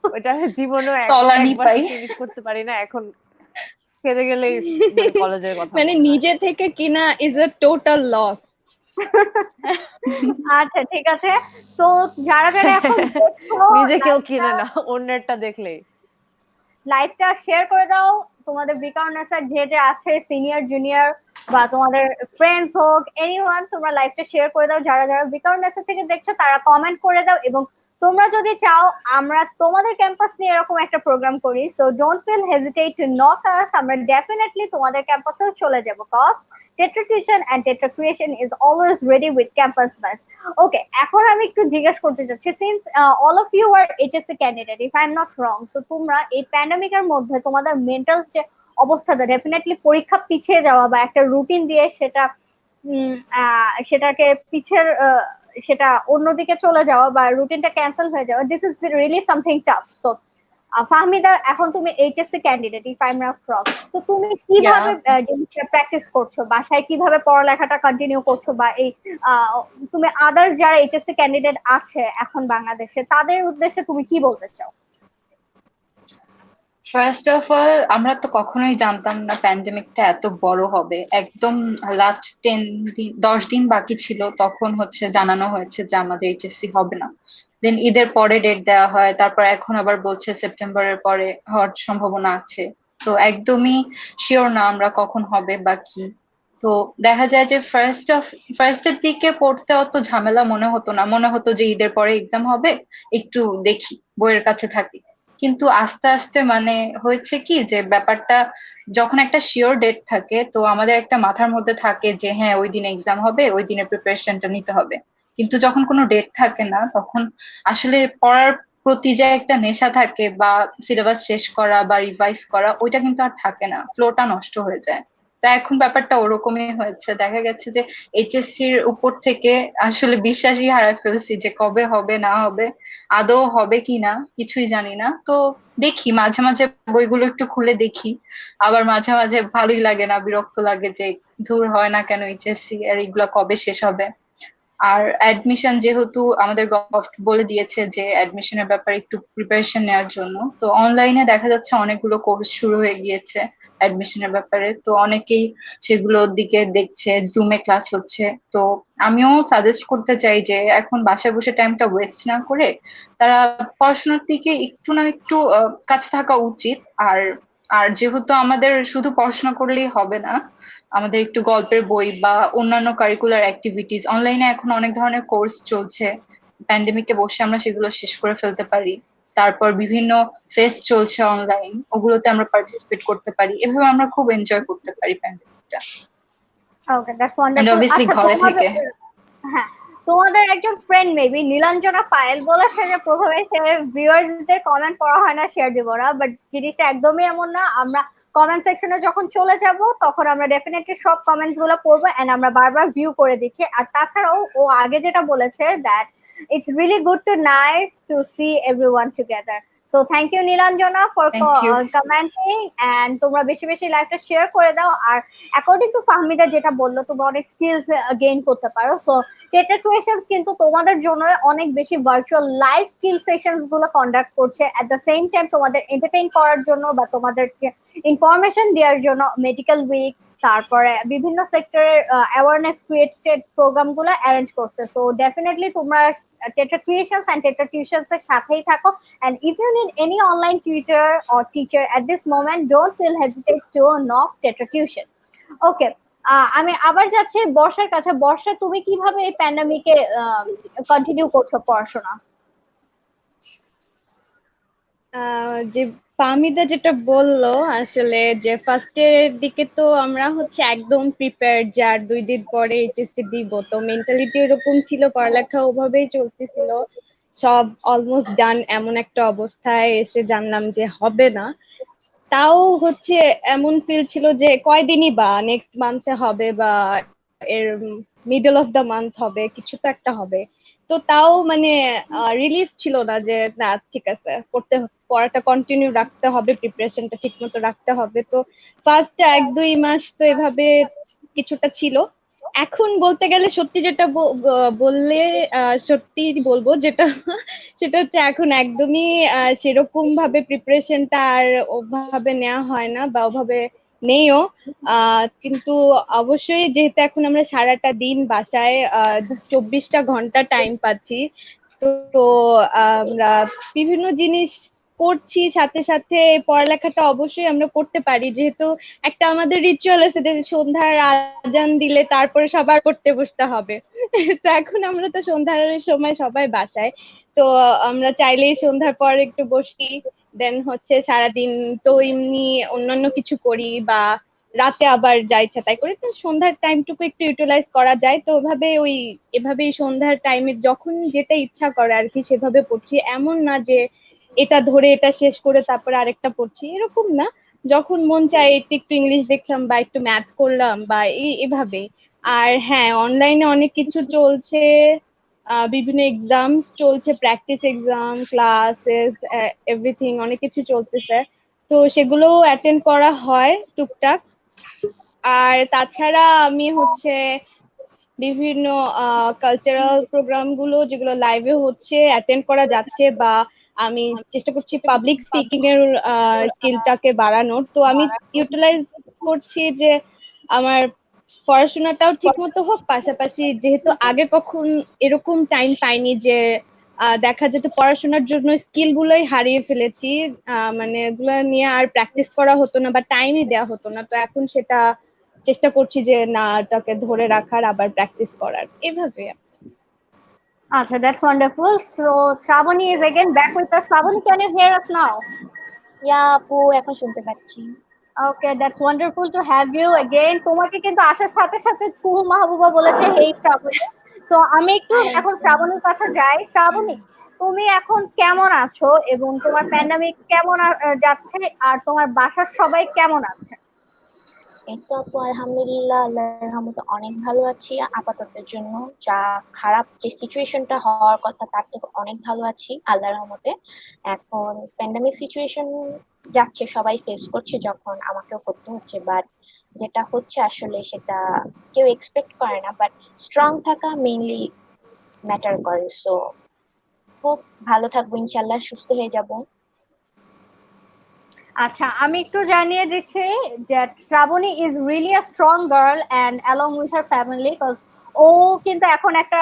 ওইটা জীবনেও
তলানি
একবার
পাই।
ফিনিশ করতে পারি না, এখন খেতে গেলে মানে কলেজের কথা
মানে
মনে হয়।
নিজে থেকে কিনা ইজ আ টোটাল লস।
আচ্ছা ঠিক আছে। সো যারা যারা এখন দেখছো
নিজেকেও কিনে না, অন্যেরটা দেখলেই।
লাইভটা শেয়ার করে দাও তোমাদের বিকারনেসার যে যে আছে, সিনিয়র জুনিয়র বা তোমাদের ফ্রেন্ডস হোক, এনিওয়ান, তোমরা লাইভটা শেয়ার করে দাও। যারা যারা বিকারনেসার থেকে দেখছো তারা কমেন্ট করে দাও, এবং তোমরা যদি চাও আমরা তোমাদের ক্যাম্পাস নিয়ে এরকম একটা প্রোগ্রাম করি, so don't feel hesitate to knock us. আমরা ডেফিনেটলি তোমাদের ক্যাম্পাসেও চলে যাব, cause Tetra tuition and Tetra Creation is always ready with campus bus. Okay, এখন আমি একটু জিজ্ঞেস করতে চাচ্ছি, since all of you are HSC candidate if I am not wrong, so তোমরা এই প্যান্ডামিকের মধ্যে তোমাদের মেন্টাল যে অবস্থাটা, ডেফিনেটলি পরীক্ষা পিছিয়ে যাওয়া বা একটা রুটিন দিয়ে সেটা সেটাকে পিছের সেটা অন্যদিকে চলে যাওয়া বা রুটিনটা ক্যান্সেল হয়ে যাওয়া, this is really something tough. So Fahmida, এখন তুমি HSC candidate if I am not wrong, so তুমি কিভাবে জিনিসটা প্র্যাকটিস করছো, বাসায় কিভাবে পড়ালেখাটা কন্টিনিউ করছো, বা এই তুমি আদার্স যারা এইচএসসি ক্যান্ডিডেট আছে এখন বাংলাদেশে তাদের উদ্দেশ্যে তুমি কি বলতে চাও?
ফার্স্ট অফ অল, আমরা তো কখনোই জানতাম না প্যান্ডেমিকটা এত বড় হবে। একদম লাস্ট 10 দিন বাকি ছিল, তখন হচ্ছে জানানো হয়েছে যে আমাদের এইচএসসি হবে না। দেন ঈদের পরে ডেট দেওয়া হয়, তারপর এখন আবার বলছে সেপ্টেম্বরের পরে হওয়ার সম্ভাবনা আছে। তো একদমই শিওর না আমরা কখন হবে বা কি। তো দেখা যায় যে ফার্স্টের দিকে পড়তে অত ঝামেলা মনে হতো না, মনে হতো যে ঈদের পরে এক্সাম হবে, একটু দেখি, বইয়ের কাছে থাকি। কিন্তু আস্তে আস্তে মানে হয়েছে কি যে ব্যাপারটা, যখন একটা শিওর ডেট থাকে তো আমাদের একটা মাথার মধ্যে থাকে যে হ্যাঁ ওই দিন এক্সাম হবে, ওই দিনের প্রিপারেশনটা নিতে হবে। কিন্তু যখন কোনো ডেট থাকে না, তখন আসলে পড়ার প্রতি যে একটা নেশা থাকে বা সিলেবাস শেষ করা বা রিভাইজ করা, ওইটা কিন্তু আর থাকে না, ফ্লোটা নষ্ট হয়ে যায়। তা এখন ব্যাপারটা ওরকমই হয়েছে। দেখা গেছে যে এইচএসসির উপর থেকে আসলে বিশ্বাসই হারায় ফেলছি যে কবে হবে না হবে, আদৌ হবে কি না কিছুই জানি না। তো দেখি, মাঝে মাঝে বইগুলো একটু খুলে দেখি, আবার মাঝে মাঝে ভালোই লাগে না, বিরক্ত লাগে যে ধুর হয় না কেন এইচএসসি, আর এগুলো কবে শেষ হবে। আর অ্যাডমিশন যেহেতু আমাদের গভর্নমেন্ট বলে দিয়েছে যে অ্যাডমিশনের ব্যাপারে একটু প্রিপারেশন নেওয়ার জন্য, তো অনলাইনে দেখা যাচ্ছে অনেকগুলো কোর্স শুরু হয়ে গিয়েছে অ্যাডমিশনের ব্যাপারে। তো অনেকেই সেগুলোর দিকে দেখছে, জুমে ক্লাস হচ্ছে। তো আমিও সাজেস্ট করতে চাই যে এখন বাসায় বসে টাইমটা ওয়েস্ট না করে তারা পড়াশোনার দিকে একটু না একটু কাছে থাকা উচিত। আর আর যেহেতু আমাদের শুধু পড়াশোনা করলেই হবে না, আমাদের একটু গল্পের বই বা অন্যান্য কারিকুলার অ্যাক্টিভিটিস, অনলাইনে এখন অনেক ধরনের কোর্স চলছে, প্যান্ডেমিকে বসে আমরা সেগুলো শেষ করে ফেলতে পারি। তারপর বিভিন্ন ফেস্ট চলছে অনলাইন, ওগুলোতে আমরা পার্টিসিপেট করতে পারি। এভাবে আমরা খুব এনজয় করতে পারি প্যান্ডেমিকটা,
ওকে, দ্যাটস
এন্ড
ওয়ান্ডারফুল।
অবভিয়াসলি
আচ্ছা
ঘরে থেকে।
হ্যাঁ, তোমাদের একজন ফ্রেন্ড মেবি নীলাঞ্জনা পায়েল বলেছে যে প্রথমে সে ভিউয়ার্সদের কমেন্ট পড়া হয় না, শেয়ার দিব না, বাট জিনিসটা একদমই এমন না। আমরা কমেন্ট সেকশনে যখন চলে যাব তখন আমরা ডেফিনেটলি সব কমেন্টস গুলো পড়বো এন্ড আমরা বারবার ভিউ করে দিচ্ছি। আর তাছাড়াও ও আগে যেটা বলেছে that it's really good to nice to see everyone together. So thank you Nilanjana for
thank you.
Commenting, and তোমরা বেশি বেশি লাইভটা শেয়ার করে দাও। আর অ্যাকর্ডিং টু ফাহমিদা যেটা বললো, তুমি অনেক স্কিলস গেইন করতে পারো। সো টেট্রা ক্রিয়েশনস কিন্তু তোমাদের জন্য অনেক বেশি ভার্চুয়াল লাইভ স্কিল সেশনস গুলো কন্ডাক্ট করছে, এট দ্য সেম টাইম তোমাদের এন্টারটেইন করার জন্য বা তোমাদেরকে ইনফরমেশন দেওয়ার জন্য মেডিকেল উইক, তারপরে বিভিন্ন সেক্টরের অ্যাওয়ারনেস ক্রিয়েটেড প্রোগ্রাম গুলো অ্যারেঞ্জ করছে। সো ডেফিনেটলি তোমরা Tetra Creations and Tetra Tuitions এর সাথেই থাকো। And if you need any online tutor or teacher at this moment, don't feel hesitate to knock Tetra Tuition. Okay, আমি আবার যাচ্ছি বর্ষার কাছে। বর্ষা, তুমি কিভাবে এই প্যান্ডামিকে কন্টিনিউ করছো পড়াশোনা?
যে ফাহমিদা যেটা বললো, আসলে যে ফার্স্টের দিকে তো আমরা হচ্ছে একদম প্রিপেয়ার্ড, যার 2 দিন পরে এইচএসসি দিব, তো মেন্টালিটি এরকম ছিল, পড়ালেখা ওভাবেই চলতেছিল, সব অলমোস্ট ডান। এমন একটা অবস্থায় এসে জানলাম যে হবে না। তাও হচ্ছে এমন ফিল ছিল যে কয়দিনই বা, নেক্সট মান্থে হবে বা এর মিডল অফ দা মান্থ হবে, কিছু তো একটা হবে। তো তাও মানে রিলিফ ছিল না যে না ঠিক আছে, পড়াটা কন্টিনিউ রাখতে হবে, প্রিপারেশনটা ঠিক মতো রাখতে হবে। তো ফার্স্ট 1-2 মাস তো এভাবে কিছুটা ছিল। এখন বলতে গেলে সত্যি যেটা বললে সত্যি বলবো যেটা সেটা হচ্ছে এখন একদমই সেরকম ভাবে প্রিপারেশনটা আর ওভাবে নেওয়া হয় না, বা ওভাবে নেইও। কিন্তু অবশ্যই যেহেতু এখন আমরা সারাটা দিন বাসায় 24টা ঘন্টা টাইম পাচ্ছি, তো তো আমরা বিভিন্ন জিনিস করছি, সাথে সাথে পড়ালেখাটা অবশ্যই আমরা করতে পারি, যেহেতু একটা আমাদের রিচুয়াল আছে যে সন্ধ্যার আজান দিলে তারপরে সবার পড়তে বসতে হবে। তো এখন আমরা তো সন্ধ্যার সময় সবাই বাসায়, তো আমরা চাইলেই সন্ধ্যার পর একটু বসি, দেন হচ্ছে সারাদিন তো এমনি অন্যান্য কিছু করি, বা রাতে আবার যা ইচ্ছা তাই করি। তো সন্ধ্যার টাইমটুকু একটু ইউটিলাইজ করা যায়, তো এভাবেই সন্ধ্যার টাইমে যখন যেটা ইচ্ছা করে আর কি সেভাবে পড়ছি। এমন না যে এটা ধরে এটা শেষ করে তারপরে আরেকটা পড়ছি, এরকম না। যখন মন চায় একটু একটু ইংলিশ দেখলাম বা একটু ম্যাথ করলাম বা এভাবে। আর হ্যাঁ, অনলাইনে অনেক কিছু চলছে, বিভিন্ন এক্সামস চলছে, প্র্যাকটিস এক্সাম, ক্লাসেস, এভরিথিং, অনেক কিছু চলতেছে। তো সেগুলো অ্যাটেন্ড করা হয় টুকটাক। আর তাছাড়া আমি হচ্ছে বিভিন্ন কালচারাল প্রোগ্রাম গুলো যেগুলো লাইভে হচ্ছে অ্যাটেন্ড করা যাচ্ছে, বা আমি চেষ্টা করছি পাবলিক স্পিকিং এর স্কিলটাকে বাড়ানোর। তো আমি ইউটিলাইজ করছি যে আমার পড়াশোনাটাও ঠিক মতো হোক, পাশাপাশি যেহেতু আগে কখন এরকম টাইম পাইনি যে দেখা যেত পড়াশোনার জন্য স্কিল গুলোই হারিয়ে ফেলেছি, মানে এগুলো নিয়ে আর প্র্যাকটিস করা হতো না বা টাইমই দেওয়া হতো না। তো এখন সেটা চেষ্টা করছি যে না, এটাকে ধরে রাখার, আবার প্র্যাকটিস করার, এভাবে।
আচ্ছা, that's wonderful. So Shravani is again back with us. Shravani, can you hear us now?
ইয়া আপু, এখন শুনতে পাচ্ছি।
Okay, that's wonderful to have you again. তোমাকে কিন্তু আসার সাথে সাথে কুহু মাহবুবা বলেছে হেই শ্রাবণী। সো আমি একটু
হ্যাঁ
এখন
আপু।
শ্রাবণীর কাছে যাই। শ্রাবণী, তুমি এখন কেমন আছো এবং তোমার প্যান্ডামিক কেমন যাচ্ছে, আর তোমার বাসার সবাই কেমন আছে?
এই তো আপু, আলহামদুলিল্লাহ, আল্লাহর রহমতে অনেক ভালো আছি আপাততের জন্য। যা খারাপ যে সিচুয়েশনটা হওয়ার কথা তার থেকে অনেক ভালো আছি আল্লাহর রহমতে। এখন প্যান্ডামিক সিচুয়েশন যাচ্ছে, সবাই ফেস করছে, যখন আমাকেও করতে হচ্ছে, বাট যেটা হচ্ছে আসলে সেটা কেউ এক্সপেক্ট করে না, বাট স্ট্রং থাকা মেইনলি ম্যাটার করে। সো খুব ভালো থাকবো ইনশাল্লাহ, সুস্থ হয়ে যাব।
আচ্ছা, আমি একটু জানিয়ে দিচ্ছি যে Shrabani is really a strong girl and along with her family, because ও কিন্তু এখন একটা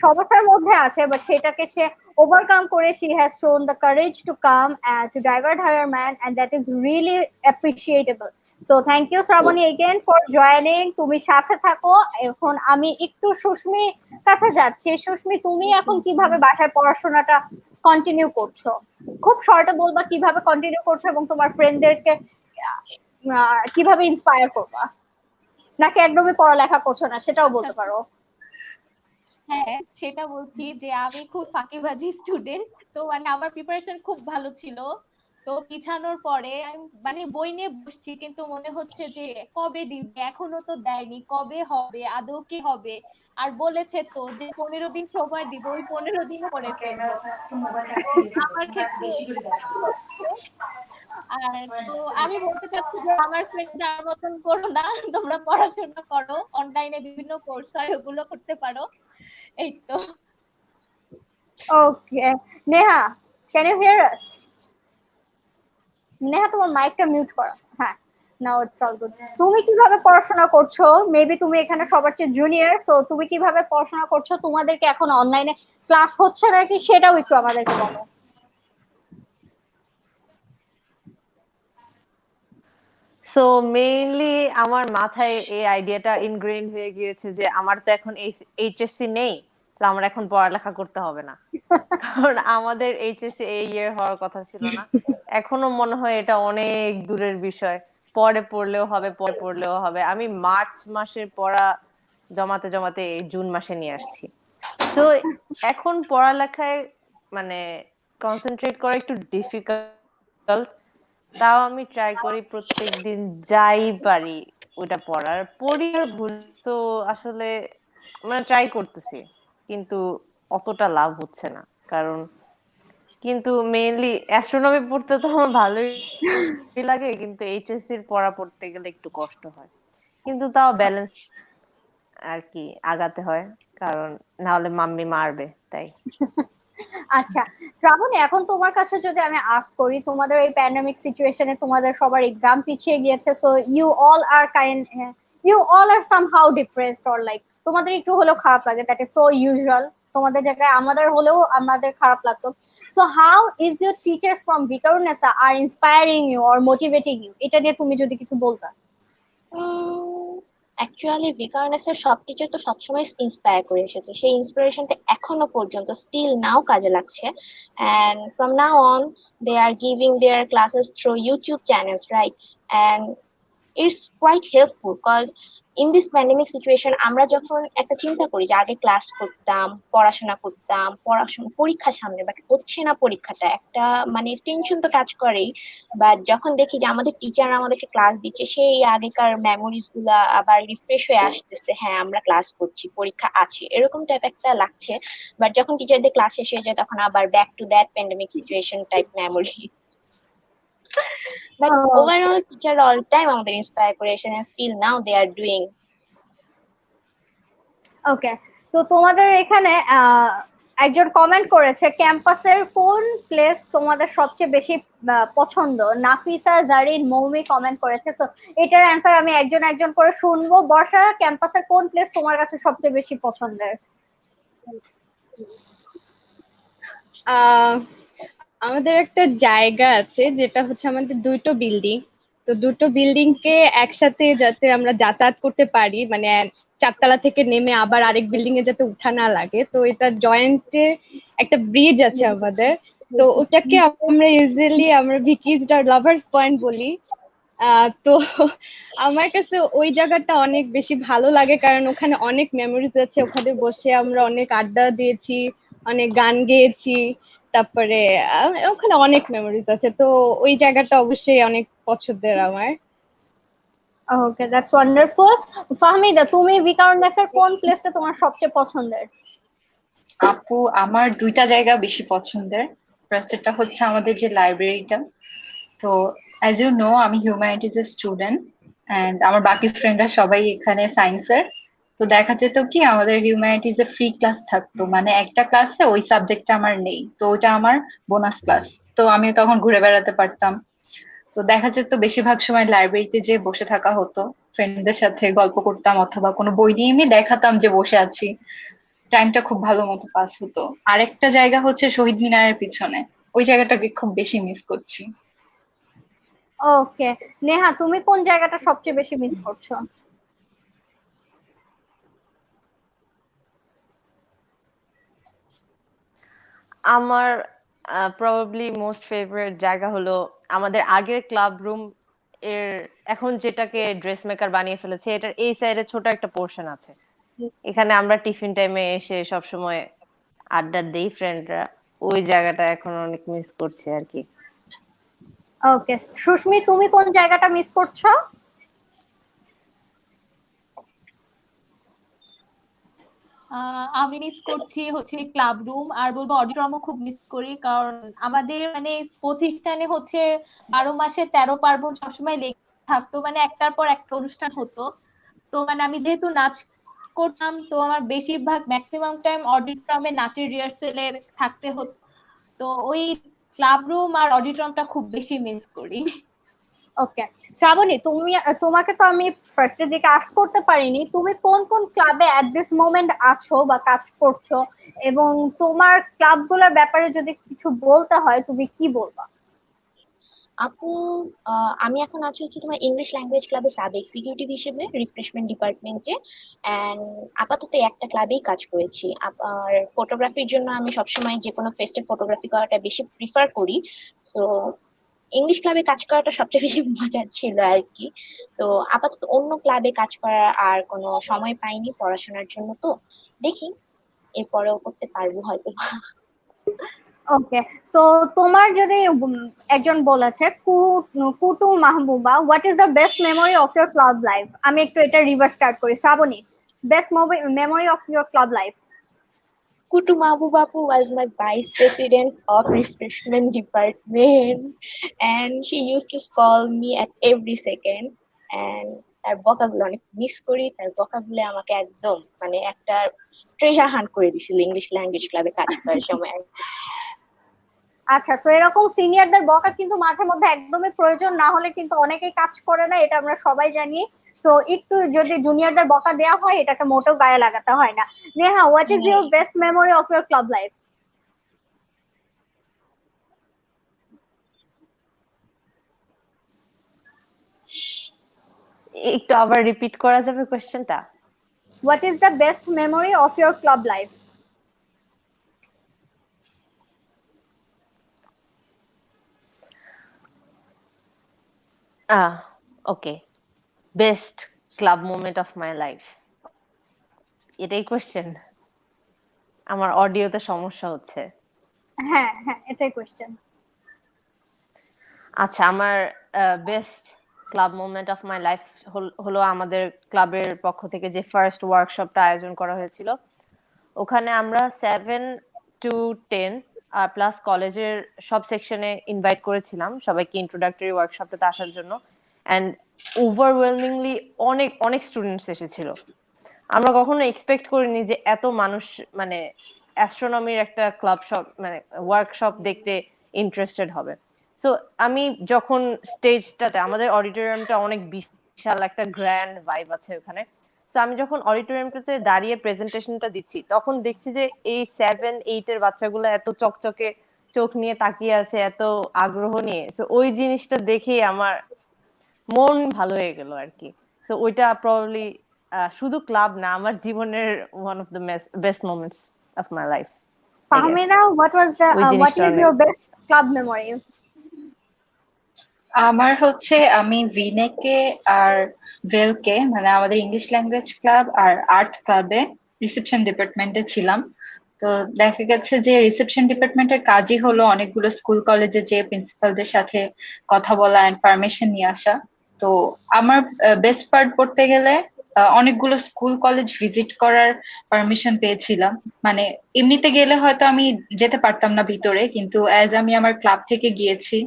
সমস্যার মধ্যে আছে, বাট সেটাকে সে ওভারকাম করে she has shown the courage to come and to divert her mind, and that is really appreciable. So thank you Shrabani again for joining. তুমি সাথে থাকো। এখন আমি একটু সুস্মির কাছে যাচ্ছি। সুস্মি, তুমি এখন কিভাবে বাসায় পড়াশোনাটা কন্টিনিউ করছো? খুব শর্টে বলবা কিভাবে কন্টিনিউ করছো এবং তোমার ফ্রেন্ডদেরকে কিভাবে ইন্সপায়ার করবা, নাকি একদমই পড়ালেখা করছো না সেটাও
আচ্ছা,
বলতে পারো।
হ্যাঁ সেটা বলছি যে আমি খুব ফাঁকিবাজি স্টুডেন্ট। তো মানে আমার প্রিপারেশন খুব ভালো ছিল। তো পিছানোর পরে আমি মানে বই নিয়ে বসছি, কিন্তু মনে হচ্ছে যে কবে দিবে, এখনো তো দেয়নি, কবে হবে, আদৌ কি হবে। আর বলেছে তো যে 15 দিন সময় দিব, ওই 15 দিনও করে ফেলবো। তো আমার ক্ষেত্রে আর তো আমি বলতে চাচ্ছি যে আমার ফ্রেন্ড আমার মতন করো না, তোমরা পড়াশোনা করো, অনলাইনে বিভিন্ন কোর্স হয় ওগুলো করতে পারো। এই তো।
ওকে, নেহা, ক্যান ইউ হিয়ার আস? নেহা, তোমার মাইকটা মিউট করো। হ্যাঁ, নাও ইটস অল গুড। তুমি কিভাবে পড়াশোনা করছো? মেবি তুমি এখানে সবার চেয়ে জুনিয়র, সো তুমি কিভাবে পড়াশোনা করছো? তোমাদেরকে এখন অনলাইনে ক্লাস হচ্ছে নাকি সেটাও একটু আমাদেরকে বলো।
সো মেইনলি আমার মাথায় এই আইডিয়াটা ইনগ্রেইন হয়ে গিয়েছে যে আমার তো এখন এইচএসসি নেই, তো আমার এখন পড়ালেখা করতে হবে না। কারণ আমাদের এইচএসসি এই ইয়ার হওয়ার কথা ছিল না। এখনো মনে হয় এটা অনেক দূরের বিষয়। পরে পড়লেও হবে, পরে পড়লেও হবে। আমি মার্চ মাসের পড়া জমাতে জমাতে এই জুন মাসে নিয়ে আসছি। সো এখন পড়ালেখায় মানে কনসেন্ট্রেট করা একটু ডিফিকাল্ট। তাও আমি ট্রাই করি প্রত্যেকদিন যাই পারি ওটা পড়ার, পড়ি আর ভুল। তো আসলে মানে ট্রাই করতেছি, কিন্তু অতটা লাভ হচ্ছে না। কারণ কিন্তু মেইনলি অ্যাস্ট্রোনমি পড়তে তো আমার ভালোই লাগে, কিন্তু এইচএসসি এর পড়া পড়তে গেলে একটু কষ্ট হয়। কিন্তু তাও ব্যালেন্স আর কি আগাতে হয়, কারণ না হলে মাম্মি মারবে, তাই।
আচ্ছা, শ্রাবণী, এখন তোমার কাছে যদি আমি আস্ক করি, তোমাদের এই প্যান্ডেমিক সিচুয়েশনে তোমাদের সবার এক্সাম পিছিয়ে গিয়েছে, so you all are somehow depressed or like তোমাদের একটু হলেও খারাপ লাগে, দ্যাট ইজ সো ইউজুয়াল। তোমাদের জায়গায় আমাদের হলেও আমাদের খারাপ লাগতো। So how is your teachers from Viqarunnisa are inspiring you or motivating you, এটা নিয়ে তুমি যদি কিছু বলতা।
অ্যাকচুয়ালি ভিকারুনেসের সব টিচার তো সবসময় ইন্সপায়ার করে এসেছে, সেই ইন্সপিরেশনটা এখনো পর্যন্ত স্টিল নাও কাজে লাগছে। And from now on they are giving their classes through YouTube channels, right? And it's quite helpful cause in this pandemic situation আমরা যখন একটা চিন্তা করি যে আগে ক্লাস করতাম, পড়াশোনা করতাম, পরীক্ষার সামনে বাট হচ্ছে না পরীক্ষাটা, একটা মানে টেনশন তো কাজ করেই। বাট যখন দেখি যে আমাদের টিচার আমাদেরকে ক্লাস দিচ্ছে, সেই আগেকার মেমোরিজ গুলা আবার রিফ্রেশ হয়ে আসতেছে, হ্যাঁ আমরা ক্লাস করছি, পরীক্ষা আছে, এরকম টাইপ একটা লাগছে। বাট যখন টিচারদের ক্লাস শেষ হয়ে যায় তখন আবার back to that pandemic situation type memories. But overall, teacher all time আমাদের inspire করে এসেছেন and still now they are doing.
ওকে, তো তোমাদের এখানে একজন কমেন্ট করেছে ক্যাম্পাসের কোন প্লেস তোমাদের সবচেয়ে বেশি পছন্দ। নাফিসা জারিন মৌমি কমেন্ট করেছে, সো এটার অ্যান্সার আমি একজন একজন করে শুনবো। বর্ষা, ক্যাম্পাসের কোন প্লেস তোমার কাছে সবচেয়ে বেশি পছন্দের?
আমাদের একটা জায়গা আছে যেটা হচ্ছে আমাদের দুটো বিল্ডিং, তো দুটো বিল্ডিং কে একসাথে যাতে আমরা যাতায়াত করতে পারি, মানে চারতলা থেকে নেমে আবার আরেক বিল্ডিং এ যাতে উঠা না লাগে, তো এটা জয়েন্টে একটা ব্রিজ আছে আমাদের। তো ওটাকে আমরা ইউজুয়ালি আমরা ভিকিজ লাভার্স পয়েন্ট বলি। তো আমার কাছে ওই জায়গাটা অনেক বেশি ভালো লাগে কারণ ওখানে অনেক মেমোরিজ আছে, ওখানে বসে আমরা অনেক আড্ডা দিয়েছি, অনেক গান গেয়েছি, তারপরে ওখানে অনেক মেমোরিজ আছে, তো ওই জায়গাটা অবশ্যই অনেক পছন্দের আমার।
ওকে, দ্যাটস ওয়ান্ডারফুল। ফাহমিদা, তুমি ভিকারুননিসার কোন প্লেসটা তোমার সবচেয়ে পছন্দের?
আপু, আমার দুইটা জায়গা বেশি পছন্দের। ফার্স্টটা হচ্ছে আমাদের যে লাইব্রেরিটা। তো অ্যাজ ইউ নো, আমি হিউম্যানিটিজ এর স্টুডেন্ট এন্ড আমার বাকি ফ্রেন্ডরা সবাই এখানে সায়েন্সের। তো দেখা যেত কি আমাদের হিউম্যানিটিজ এ ফ্রি ক্লাস থাকতো, মানে একটা ক্লাসে ওই সাবজেক্টটা আমার নেই, তো ওটা আমার বোনাস ক্লাস। তো আমি তখন ঘুরে বেড়াতে পারতাম। তো দেখা যেত বেশিরভাগ সময় লাইব্রেরিতে যে বসে থাকা হতো, ফ্রেন্ডদের সাথে গল্প করতাম অথবা কোনো বই নিয়ে এনে দেখাতাম যে বসে আছি। টাইমটা খুব ভালো মতো পাস হতো। আরেকটা জায়গা হচ্ছে শহীদ মিনারের পিছনে, ওই জায়গাটাকে খুব বেশি মিস করছি।
ওকে, নেহা, তুমি কোন জায়গাটা সবচেয়ে বেশি মিস করছো?
আমার প্রবাবলি মোস্ট ফেভারিট জায়গা হলো আমাদের আগের ক্লাব রুম এর, এখন যেটাকে ড্রেস মেকার বানিয়ে ফেলেছে, এটার এই সাইডে ছোট একটা পোর্শন আছে। এখানে আমরা টিফিন টাইমে এসে সব সময় আড্ডা দেই ফ্রেন্ডরা। ওই জায়গাটা এখন অনেক মিস করছি আর কি।
ওকে, সুস্মি, তুমি কোন জায়গাটা মিস করছো?
আমি মিস করছি হচ্ছে ক্লাব রুম, আর বলবো অডিটোরিয়ামও খুব মিস করি, কারণ আমাদের মানে প্রতিষ্ঠানে হচ্ছে 12 মাসে 13 পার্বণ সবসময় লেগে থাকতো, মানে একটার পর একটা অনুষ্ঠান হতো। তো মানে আমি যেহেতু নাচ করতাম, তো আমার বেশিরভাগ ম্যাক্সিমাম টাইম অডিটোরিয়ামে নাচের রিহার্সেলে থাকতে হতো। তো ওই ক্লাব রুম আর অডিটোরিয়ামটা খুব বেশি মিস করি।
ওকে, শ্রাবণী, তোমাকে তো আমি ফার্স্টের দিকে আস্ক করতে পারিনি, তুমি কোন কোন ক্লাবে এট দিস মোমেন্ট আছো বা কাজ করছো, এবং তোমার ক্লাবগুলোর ব্যাপারে যদি কিছু বলতে হয় তুমি কি বলবা?
আপু, আমি এখন আছি হচ্ছে তোমার ইংলিশ ল্যাঙ্গুয়েজ ক্লাবে সাব এক্সিকিউটিভ হিসেবে রিফ্রেশমেন্ট ডিপার্টমেন্টে। অ্যান্ড আপাতত একটা ক্লাবেই কাজ করেছি। আর ফটোগ্রাফির জন্য আমি সবসময় যে কোনো ফেস্টে ফটোগ্রাফি করাটা বেশি প্রিফার করি। সো ইংলিশ ক্লাবে কাজ করাটা সবচেয়ে বেশি মজার ছিল আর কি। তো আপাতত অন্য ক্লাবে কাজ করার আর কোনো সময় পাইনি পড়াশোনার জন্য, তো দেখি এরপরেও করতে পারবো হয়তো।
ওকে, সো তোমার যদি একজন বলেছে Kutu Mahbuba, what is the best memory of your club life, আমি একটু এটা রিভার্স স্টার্ট করি। Shrabani, best memory of your club life.
Kutu Mabubapu was my vice president of refreshment department, and she used to call me at every second. And তার বকাগুলো অনেক মিস করি। তার বকাগুলো আমাকে একদম মানে একটা ট্রেজার হান্ট করে দিছিল ইংলিশ ল্যাঙ্গুয়েজ ক্লাবে কাজ করার সময়।
আচ্ছা, সো এরকম সিনিয়রদের বকা কিন্তু মাঝে মধ্যে একদমই প্রয়োজন, না হলে কিন্তু অনেকেই কাজ করে না, এটা আমরা সবাই জানি। সো একটু যদি জুনিয়রদের বকা দেওয়া হয়, এটাকে মোটেও গায়ে লাগাতে হয় না। Neha, what is your best memory of your club life?
একটু আবার রিপিট করা যাবে কোশ্চেনটা?
What is the best memory of your club life?
Okay, best club moment of my life, এটাই কোশ্চেন? আমার অডিওতে সমস্যা হচ্ছে।
হ্যাঁ হ্যাঁ, এটাই কোশ্চেন।
আচ্ছা, আমার best club moment of my life হলো আমাদের ক্লাবের পক্ষ থেকে যে ফার্স্ট ওয়ার্কশপটা আয়োজন করা হয়েছিল। ওখানে আমরা 7 to 10 আর প্লাস কলেজের সব সেকশনে ইনভাইট করেছিলাম সবাইকে ইন্ট্রোডাক্টরি ওয়ার্কশপটাতে আসার জন্য। অ্যান্ড ওভারওয়েলমিংলি অনেক অনেক স্টুডেন্টস এসেছিল। আমরা কখনো এক্সপেক্ট করিনি যে এত মানুষ মানে অ্যাস্ট্রোনমির একটা ক্লাব শপ মানে ওয়ার্কশপ দেখতে ইন্টারেস্টেড হবে। সো আমি যখন স্টেজটাতে, আমাদের অডিটোরিয়ামটা অনেক বিশাল একটা গ্র্যান্ড ভাইব আছে ওখানে, সো আমি যখন অডিটোরিয়ামটাতে দাঁড়িয়ে প্রেজেন্টেশনটা দিচ্ছি, তখন দেখছি যে এই 7-8 এর বাচ্চাগুলো এত চকচকে চোখ নিয়ে তাকিয়ে আছে, এত আগ্রহ নিয়ে। সো ওই জিনিসটা দেখেই আমার মন ভালো হয়ে গেল আর কি। সো ওইটা প্রবাবলি শুধু ক্লাব না, আমার জীবনের one of the best moments of my life.
Fahmina, what is your best club memory?
আমার হচ্ছে আমি ভিনেকে আর ভেলকে মানে আমাদের ইংলিশ ল্যাঙ্গুয়েজ ক্লাব আর আর্ট ক্লাবে রিসেপশন ডিপার্টমেন্টে ছিলাম। তো দেখা গেছে যে রিসেপশন ডিপার্টমেন্টের কাজই হলো অনেকগুলো স্কুল কলেজে যে প্রিন্সিপালদের সাথে কথা বলা এন্ড পারমিশন নিয়ে আসা। তো আমার বেস্ট পার্ট করতে গেলে অনেকগুলো স্কুল কলেজ ভিজিট করার পারমিশন পেয়েছিলাম। মানে এমনিতে গেলে হয়তো আমি যেতে পারতাম না ভিতরে, কিন্তু অ্যাজ আমি আমার ক্লাব থেকে গিয়েছি,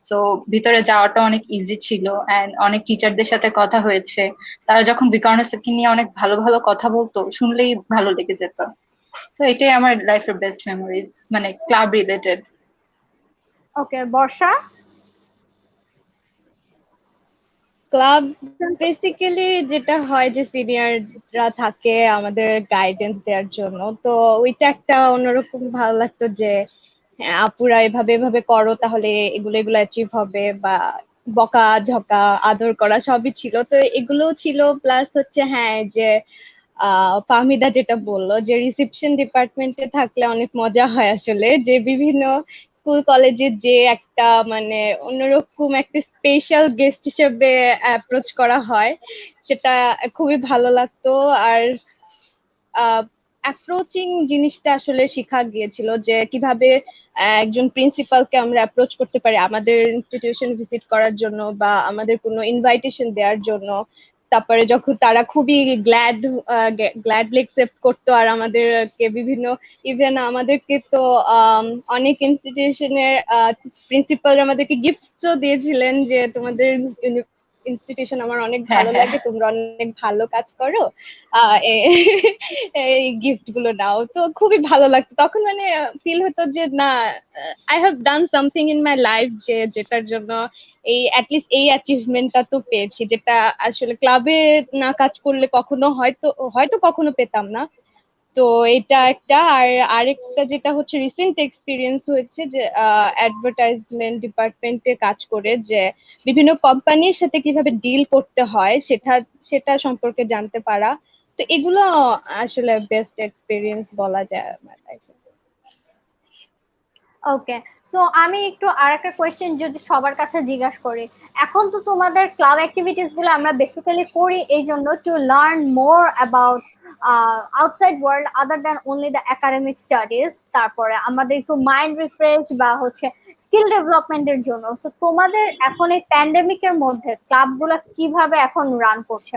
তো ভিতরে যাওয়াটা অনেক ইজি ছিল। এন্ড অনেক টিচারদের সাথে কথা হয়েছে, তারা যখন বিকর্ণসকে নিয়ে অনেক ভালো ভালো কথা বলতো, শুনলেই ভালো লেগে যেত। তো এটাই আমার লাইফের বেস্ট মেমোরিজ, মানে ক্লাব রিলেটেড।
ওকে, বর্ষা?
ক্লাব বেসিক্যালি যেটা হয় যে সিনিয়ররা থাকে আমাদের গাইডেন্স দেওয়ার জন্য, তো ওইটা একটা অন্যরকম ভালো লাগতো যে হ্যাঁ, আপুরা এভাবে এভাবে করো তাহলে এগুলো এগুলো অ্যাচিভ হবে, বা বকা ঝকা আদর করা সবই ছিল, তো এগুলোও ছিল। প্লাস হচ্ছে হ্যাঁ যে ফাহমিদা যেটা বললো যে রিসেপশন ডিপার্টমেন্টে থাকলে অনেক মজা হয় আসলে, যে বিভিন্ন স্কুল কলেজে যে একটা মানে অন্যরকম একটা স্পেশাল গেস্ট হিসেবে অ্যাপ্রোচ করা হয়, সেটা খুবই ভালো লাগতো। আর অ্যাপ্রোচিং জিনিসটা আসলে শেখা গিয়েছিল যে কিভাবে একজন প্রিন্সিপালকে আমরা অ্যাপ্রোচ করতে পারি আমাদের ইনস্টিটিউশন ভিজিট করার জন্য বা আমাদের কোনো ইনভাইটেশন দেওয়ার জন্য। তারপরে যখন তারা খুবই গ্ল্যাডলি অ্যাকসেপ্ট করতো, আর আমাদেরকে বিভিন্ন ইভেন আমাদেরকে তো অনেক ইনস্টিটিউশনের প্রিন্সিপাল আমাদেরকে গিফটসও দিয়েছিলেন যে তোমাদের ইনস্টিটিউশন আমার অনেক
হ্যাঁ
ভালো
হ্যাঁ।
লাগে, তোমরা অনেক ভালো কাজ করো, এই গিফট গুলো দাও। তো খুবই ভালো লাগতো তখন, মানে ফিল হতো যে না, I have done something in my life, যে যেটার জন্য এই অ্যাটলিস্ট এই অ্যাচিভমেন্টটা তো পেয়েছি, যেটা আসলে ক্লাবে না কাজ করলে কখনো হয়তো হয়তো কখনো পেতাম না। তো এটা একটা। আর আরেকটা যেটা হচ্ছে রিসেন্ট এক্সপিরিয়েন্স হয়েছে যে অ্যাডভার্টাইজমেন্ট ডিপার্টমেন্টে কাজ করে যে বিভিন্ন কোম্পানির সাথে কিভাবে ডিল করতে হয় সেটা সেটা সম্পর্কে জানতে পারা। তো এগুলো আসলে বেস্ট এক্সপিরিয়েন্স বলা যায় আমার লাইফে।
ওকে, সো আমি একটু আরেকটা কোয়েশ্চেন যদি সবার কাছে জিজ্ঞাসা করি, এখন তো তোমাদের ক্লাব অ্যাক্টিভিটিস গুলো আমরা বেসিক্যালি করি এই জন্য to learn more about outside world other than only the academic studies, তারপরে আমাদের একটু মাইন্ড রিফ্রেশ বা হচ্ছে স্কিল ডেভেলপমেন্টের জন্য। সো তোমাদের এখন এই প্যান্ডেমিকের মধ্যে ক্লাবগুলো কিভাবে এখন রান করছে,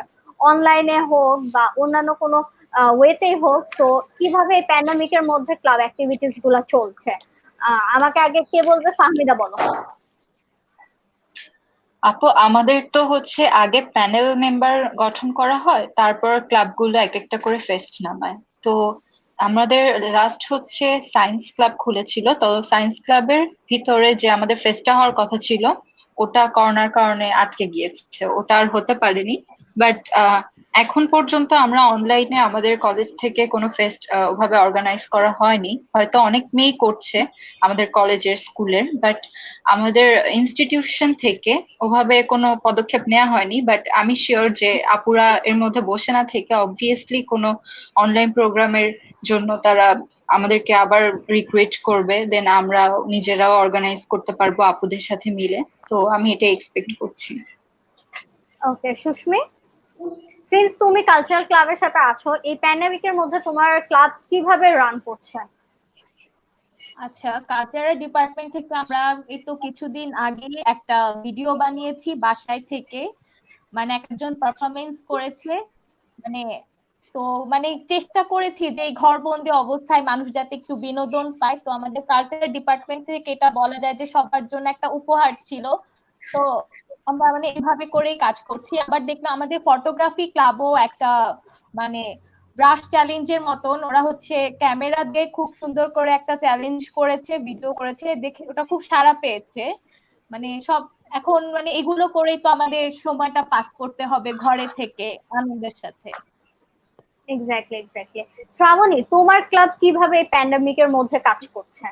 অনলাইনে হোক বা অন্যান্য কোনো ওয়েতেই হোক, সো কিভাবে এই প্যান্ডেমিকের মধ্যে ক্লাব অ্যাক্টিভিটিস গুলো চলছে? আমাকে আগে কে বলবে? ফাহমিদা বলো।
আপু আমাদের তো হচ্ছে আগে প্যানেল মেম্বার গঠন করা হয়, তারপর ক্লাবগুলো এক একটা করে ফেস্ট নামায়। তো আমাদের লাস্ট হচ্ছে সায়েন্স ক্লাব খুলেছিল, তো সায়েন্স ক্লাবের ভিতরে যে আমাদের ফেস্টটা হওয়ার কথা ছিল ওটা করোনার কারণে আটকে গিয়েছে, ওটা আর হতে পারেনি। বাট এখন পর্যন্ত আমরা অনলাইনে আমাদের কলেজ থেকে কোনো ফেস্ট ওভাবে অর্গানাইজ করা হয়নি। হয়তো অনেক মেয়েই করছে আমাদের কলেজের স্কুলের, বাট আমাদের ইনস্টিটিউশন থেকে ওভাবে কোনো পদক্ষেপ নেওয়া হয়নি। বাট আমি শিওর যে আপুরা এর মধ্যে বসে না থেকে অবভিয়াসলি কোনো অনলাইন প্রোগ্রামের জন্য তারা আমাদেরকে আবার রিক্রুইট করবে, দেন আমরা নিজেরাও অর্গানাইজ করতে পারবো আপুদের সাথে মিলে। তো আমি এটা এক্সপেক্ট করছি।
ওকে সুস্মি, সিন্স তুমি কালচারাল ক্লাবের সাথে আছো, এই প্যান্ডেমিকের মধ্যে তোমার ক্লাব কিভাবে রান করছে?
আচ্ছা, কালচারাল ডিপার্টমেন্ট থেকে আমরা এই তো কিছুদিন আগে একটা ভিডিও বানিয়েছি বাসায় থেকে, মানে একজন পারফরমেন্স করেছে। মানে তো মানে চেষ্টা করেছি যে এই ঘরবন্দি অবস্থায় মানুষ যাতে একটু বিনোদন পায়, তো আমাদের কালচারাল ডিপার্টমেন্ট থেকে এটা বলা যায় যে সবার জন্য একটা উপহার ছিল। তো আমরা মানে এভাবে করেই কাজ করছি। আবার দেখলাম আমাদের ফটোগ্রাফি ক্লাবও একটা মানে ব্রাশ চ্যালেঞ্জের মতন, ওরা হচ্ছে ক্যামেরা দিয়ে খুব সুন্দর করে একটা চ্যালেঞ্জ করেছে, ভিডিও করেছে, দেখে ওটা খুব সাড়া পেয়েছে। মানে সব এখন মানে এগুলো করেই তো আমাদের সময়টা পাস করতে হবে ঘরে থেকে আনন্দের সাথে।
Exactly exactly. শ্রাবণী, তোমার ক্লাব কিভাবে এই প্যান্ডেমিকের মধ্যে কাজ করছে?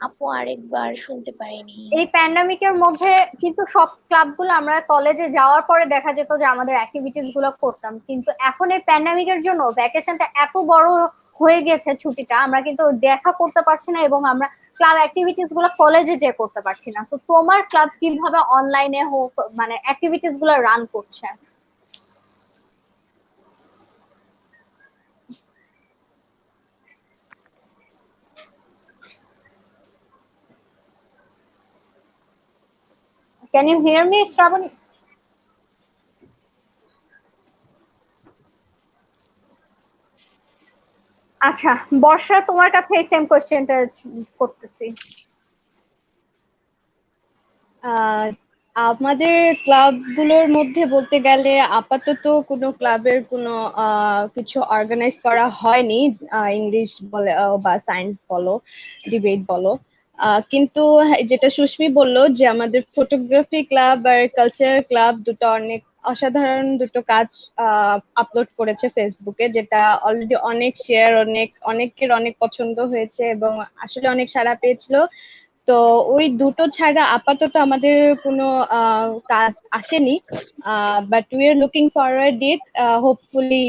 আপু আরেকবার শুনতে পারিনি।
এই প্যান্ডেমিকের মধ্যে কিন্তু সব ক্লাবগুলো আমরা কলেজে যাওয়ার পরে দেখা যেত যে আমাদের অ্যাক্টিভিটিস গুলো করতাম, কিন্তু এখন এই প্যান্ডেমিকের জন্য ভ্যাকেশনটা এত বড় হয়ে গেছে, ছুটিটা আমরা কিন্তু দেখা করতে পারছি না এবং আমরা ক্লাব অ্যাক্টিভিটিস গুলো কলেজে যে করতে পারছি না। সো তোমার ক্লাব কিভাবে অনলাইনে হোক মানে অ্যাক্টিভিটিস গুলো রান করছে? Can you hear me Shrabani? আচ্ছা বর্ষা, তোমার কাছে এই সেম কোশ্চেনটা করতেছি।
আহ, আমাদের ক্লাবগুলোর মধ্যে বলতে গেলে আপাতত কোনো ক্লাবের কোনো কিছু অর্গানাইজ করা হয়নি। ইংলিশ বলে বা সায়েন্স বলো, ডিবেট বলো। কিন্তু হ্যাঁ, যেটা সুস্মি বললো যে আমাদের ফটোগ্রাফি ক্লাব আর কালচারাল ক্লাব দুটো অনেক অসাধারণ দুটো কাজ আপলোড করেছে ফেসবুকে, যেটা অলরেডি অনেক শেয়ার, অনেকের অনেক পছন্দ হয়েছে এবং আসলে অনেক সাড়া পেয়েছিল। তো ওই দুটো ছাড়া আপাতত আমাদের কোনো কাজ আসেনি, but we are looking forward it, hopefully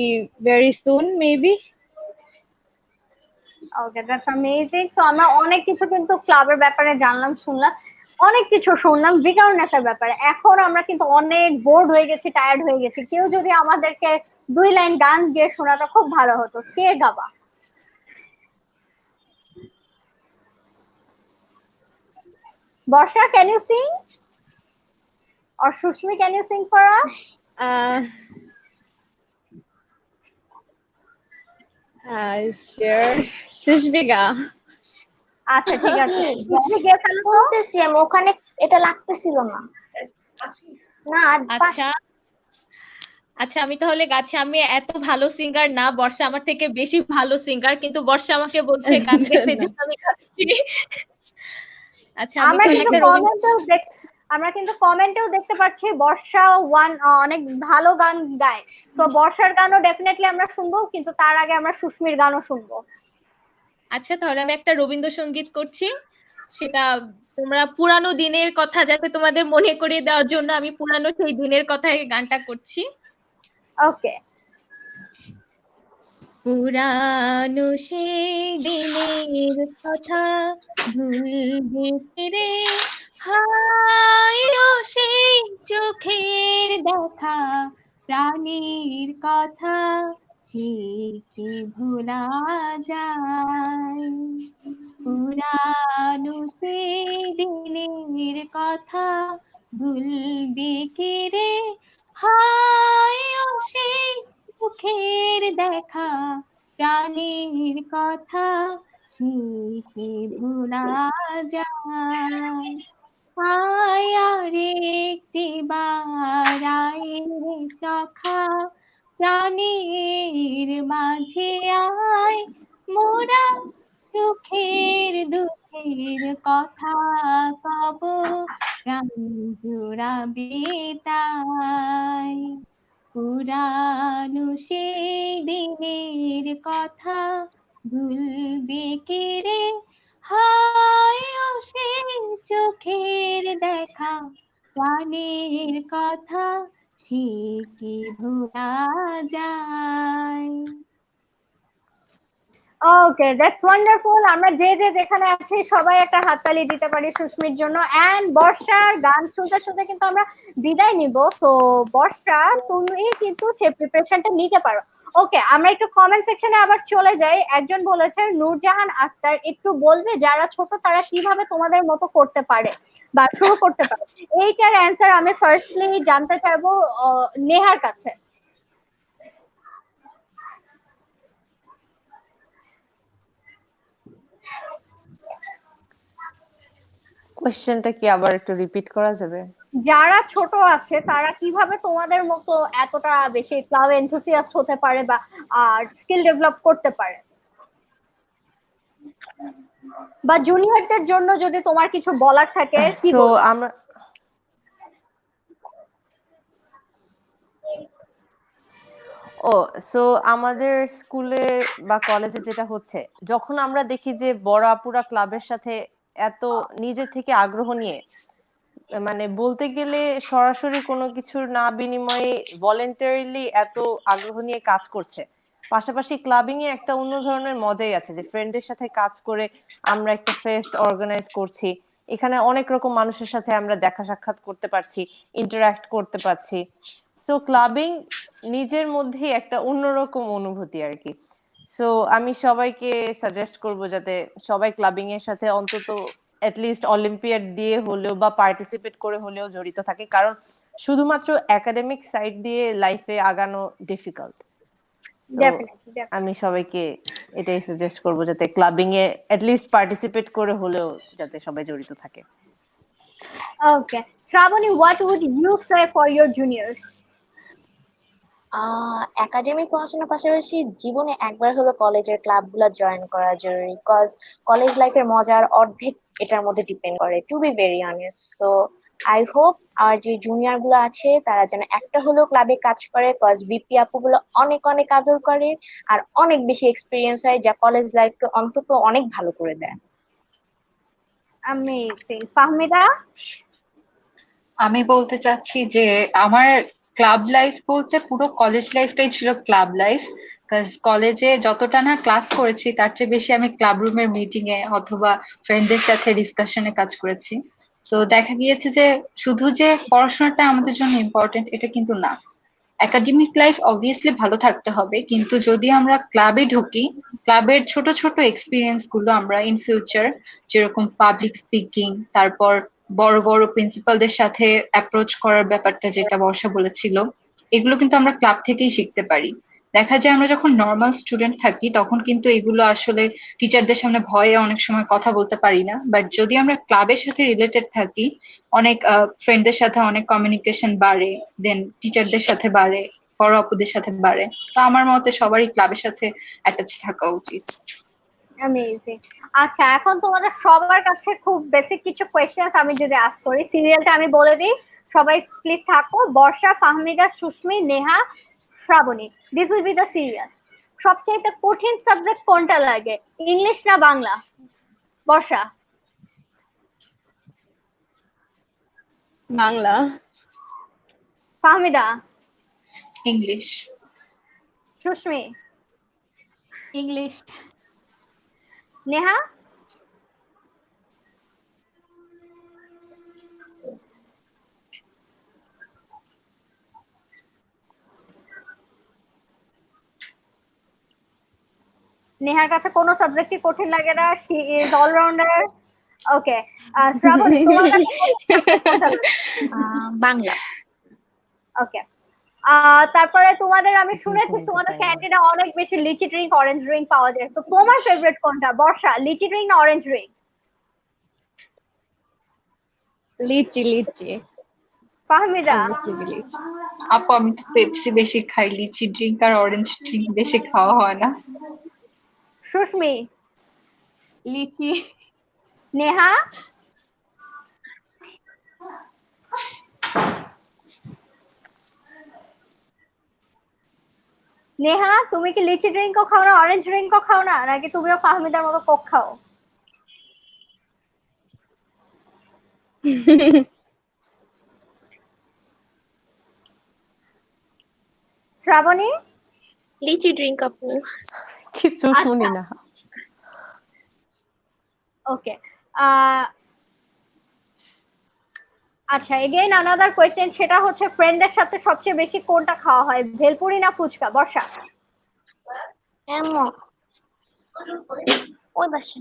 very soon maybe.
Okay, that's amazing. So আমরা অনেক কিছু কিন্তু ক্লাবের ব্যাপারে জানলাম, শুনলাম, অনেক কিছু শুনলাম ভিকারনেসের ব্যাপারে। এখন আমরা কিন্তু অনেক বোর্ড হয়ে গেছি, টায়ার্ড হয়ে গেছি। কেউ যদি আমাদেরকে 2 লাইন গান গেয়ে শোনাতো খুব ভালো হতো। কে গাবা? Barsha, can you sing? or Shushmi, can you sing for us?
Sure, Sushmika.
আচ্ছা ঠিক আছে, সুস্মি গেয়ে ফেলো তো।
শুনতেছি আমি, ওখানে এটা লাগতেছিল না। না আর
আচ্ছা আচ্ছা, আমি তাহলে গাচ্ছি। আমি এত ভালো সিঙ্গার না, বর্ষা আমার থেকে বেশি ভালো সিঙ্গার, কিন্তু বর্ষা আমাকে বলছে গান গাইতে যে আমি গাচ্ছি। আচ্ছা আমি
আমরা
তাহলে
কিন্তু
একটা
আমরা কিন্তু কমেন্টেও দেখতে পাচ্ছি বর্ষা অনেক ভালো গান গায়। সো বর্ষার গানও ডেফিনেটলি আমরা শুনবো, কিন্তু তার আগে আমরা সুস্মির গানও শুনবো।
আচ্ছা তাহলে আমি একটা রবীন্দ্রসঙ্গীত করছি, সেটা তোমরা পুরানো দিনের কথা যাতে তোমাদের মনে করিয়ে দেওয়ার জন্য আমি পুরানো সেই দিনের কথায় গানটা করছি।
ওকে।
পুরানো সেই দিনের কথা ভুলবে কি রে, হায় ও সেই চোখের দেখা, প্রাণীর কথা সে কি ভোলা যায়। পুরানো সেই দিনের কথা ভুলবে কি রে, হায় ও সেই চোখের দেখা, প্রাণীর কথা সে কি ভোলা যায়। আয় আর একটিবার আয় রে সখা, প্রাণীর মাঝে আয়, মোরা সুখের দুঃখের কথা কব, প্রাণ জুড়াবে তাই। পুরানো সেই দিনের কথা ভুলবে কে রে, হায় ও সেই চোখের দেখা, প্রাণের কথা সে কি ভোলা যায়।
ওকে, দ্যাটস ওয়ান্ডারফুল। আমরা যে যে যেখানে আছি সবাই একটা হাততালি দিতে পারি সুস্মির জন্য। এন্ড বর্ষার গান শুনতে শুনতে কিন্তু আমরা বিদায় নিব। সো বর্ষা, তুমি কিন্তু সেই প্রিপারেশনটা নিতে পারো। ওকে, আমরা একটু কমেন্ট সেকশনে আবার চলে যাই। একজন বলেছে নূরজাহান আক্তার, একটু বলবে যারা ছোট তারা কিভাবে তোমাদের মতো করতে পারে বা শুরু করতে পারে? এইটার অ্যান্সার আমি ফার্স্টলি জানতে চাইবো নেহার কাছে।
কোশ্চেনটা কি আবার একটু রিপিট করা যাবে?
যারা ছোট আছে তারা কিভাবে তোমাদের মতো এতটা বেশি ক্লাব এনথুসিয়াস্ট হতে পারে বা স্কিল ডেভেলপ করতে পারে? বা জুনিয়রদের জন্য যদি তোমার কিছু বলার থাকে কি
সো
বলবে?
আমরা ও সো আমাদের স্কুলে বা কলেজে যেটা হচ্ছে, যখন আমরা দেখি যে বড় আপুরা ক্লাবের সাথে এত নিজে থেকে আগ্রহ নিয়ে, মানে বলতে গেলে সরাসরি কোনো কিছুর না বিনিময়ে ভলেন্টারিলি এত আগ্রহ নিয়ে কাজ করছে, পাশাপাশি ক্লাবিং এ একটা অন্য ধরনের মজাই আছে যে ফ্রেন্ডের সাথে কাজ করে আমরা একটা ফেস্ট অর্গানাইজ করছি, এখানে অনেক রকম মানুষের সাথে আমরা দেখা সাক্ষাৎ করতে পারছি, ইন্টারঅ্যাক্ট করতে পারছি। সো ক্লাবিং নিজের মধ্যেই একটা অন্যরকম অনুভূতি আর কি। সো আমি সবাইকে সাজেস্ট করব যাতে সবাই ক্লাবিং এর সাথে অন্তত লিস্ট অলিম্পিয়াড দিয়ে হলেও বা পার্টিসিপেট করে হলেও জড়িত থাকে, কারণ শুধুমাত্র একাডেমিক সাইড দিয়ে লাইফে আগানো ডিফিকাল্ট। আমি সবাইকে এটাই সাজেস্ট করব যাতে ক্লাবিং এ লিস্ট পার্টিসিপেট করে হলেও যাতে সবাই জড়িত থাকে।
Okay, Shrabani, what would you say for your juniors?
Academic পড়াশোনার পাশাপাশি জীবনে একবার হলো কলেজের ক্লাবগুলো জয়েন করা জরুরি, কজ কলেজ লাইফের মজার অর্ধেক এটার মধ্যে ডিপেন্ড করে, to be very honest. So I hope আর যে জুনিয়র গুলো আছে তারা যেন একটা হলেও ক্লাবে কাজ করে, কজ বিপি আপু গুলো অনেক অনেক আদর করে আর অনেক বেশি এক্সপিরিয়েন্স হয়, যা কলেজ লাইফকে অন্তত অনেক ভালো করে দেয়।
Amazing. ফাহমিদা?
আমি বলতে চাচ্ছি যে আমার ক্লাব লাইফ বলতে পুরো কলেজ লাইফটাই ছিল ক্লাব লাইফ। কলেজে যতটা না ক্লাস করেছি তার চেয়ে বেশি আমি ক্লাব রুমের মিটিং এ অথবা ফ্রেন্ডদের সাথে ডিসকাশনে কাজ করেছি। তো দেখা গিয়েছে যে শুধু যে পড়াশোনাটা আমাদের জন্য ইম্পর্টেন্ট এটা কিন্তু না। একাডেমিক লাইফ অবভিয়াসলি ভালো থাকতে হবে, কিন্তু যদি আমরা ক্লাবে ঢুকি, ক্লাবের ছোট ছোট এক্সপিরিয়েন্স গুলো আমরা ইন ফিউচার, যেরকম পাবলিক স্পিকিং, তারপর বড় বড় প্রিন্সিপালদের সাথে অ্যাপ্রোচ করার ব্যাপারটা যেটা বর্ষা বলেছিল, এগুলো কিন্তু আমরা ক্লাব থেকেই শিখতে পারি। দেখা যায় আমরা যখন নর্মাল স্টুডেন্ট থাকি তখন কিন্তু এগুলো আসলে টিচারদের সামনে ভয়ে অনেক সময় কথা বলতে পারি না, বাট যদি আমরা ক্লাবের সাথে রিলেটেড থাকি অনেক ফ্রেন্ডদের সাথে অনেক কমিউনিকেশন বাড়ে, দেন টিচারদের সাথে বাড়ে, বড় আপুদের সাথে বাড়ে। তো আমার মতে সবারই ক্লাবের সাথে অ্যাটাচ থাকা উচিত।
অ্যামেজিং। আচ্ছা, এখন তোমাদের সবার কাছে খুব বেসিক কিছু কোয়েশ্চেন্স আমি যদি আস্ক করি, সিরিয়ালটা আমি বলে দিই, সবাই প্লিজ থাকো। Barsha, Fahmida, Sushmi, Neha, Shrabani, this will be the serial. সবচেয়ে কঠিন সাবজেক্ট কোনটা লাগে, ইংলিশ না বাংলা? বর্ষা?
বাংলা।
ফাহমিদা?
ইংলিশ।
সুস্মি?
ইংলিশ।
নেহা? নেহার কাছে কোনো সাবজেক্টই কঠিন লাগে না, she is allrounder. Okay, Shrabani, তোমার কাছে কোনটা লাগে?
বাংলা।
ওকে, তারপরে তোমাদের আমি শুনেছি তোমাদের ক্যান্টিনে অনেক বেশি লিচি ড্রিঙ্ক অরেঞ্জ ড্রিঙ্ক পাওয়া যায়, তো তোমার ফেভারিট কোনটা বর্ষা, লিচি ড্রিঙ্ক না অরেঞ্জ ড্রিঙ্ক?
লিচি লিচি
ফাহমিদা?
অবশ্যই লিচি।
আপু আমি তো পেপসি বেশি খাই, লিচি ড্রিঙ্ক আর অরেঞ্জ ড্রিঙ্ক বেশি খাওয়া হয় না।
সুস্মি?
লিচি।
নেহা? নেহা তুমি কি লিচি ড্রিঙ্কও খাও না অরেঞ্জ ড্রিঙ্কও খাও না, নাকি তুমিও ফাহমিদার মতো কোক খাও? শ্রাবণী?
লিচি ড্রিঙ্ক আপু।
কিছু শুনি না।
ওকে, আচ্ছা এগেইন আনাদার কোয়েশ্চেন, সেটা হচ্ছে ফ্রেন্ডদের সাথে সবচেয়ে বেশি কোনটা খাওয়া হয়, ভেলপুরি না ফুচকা? বর্ষা?
এমন ওই বাসে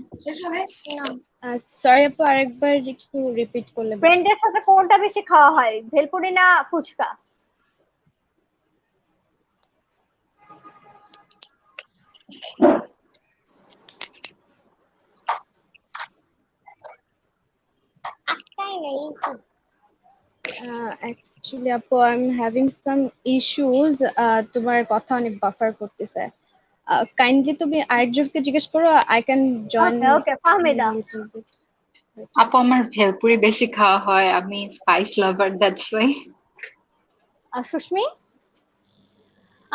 না।
সরি আপু, আরেকবার একটু রিপিট করলে বলবেন?
ফ্রেন্ডদের সাথে কোনটা বেশি খাওয়া হয়, ভেলপুরি না ফুচকা?
একটাই নেই।
অ্যাকচুয়ালি আপু I am having some issues, তোমার কথা অনেক বাফার করতেছে। কাইন্ডলি তুমি আরেকজনকে জিজ্ঞেস করো, আই ক্যান জয়েন।
ওকে ওকে, ফাহমিদা?
আপু আমার ভেলপুরি বেশি খাওয়া হয়, আমি spice lover, that's why.
Susmi?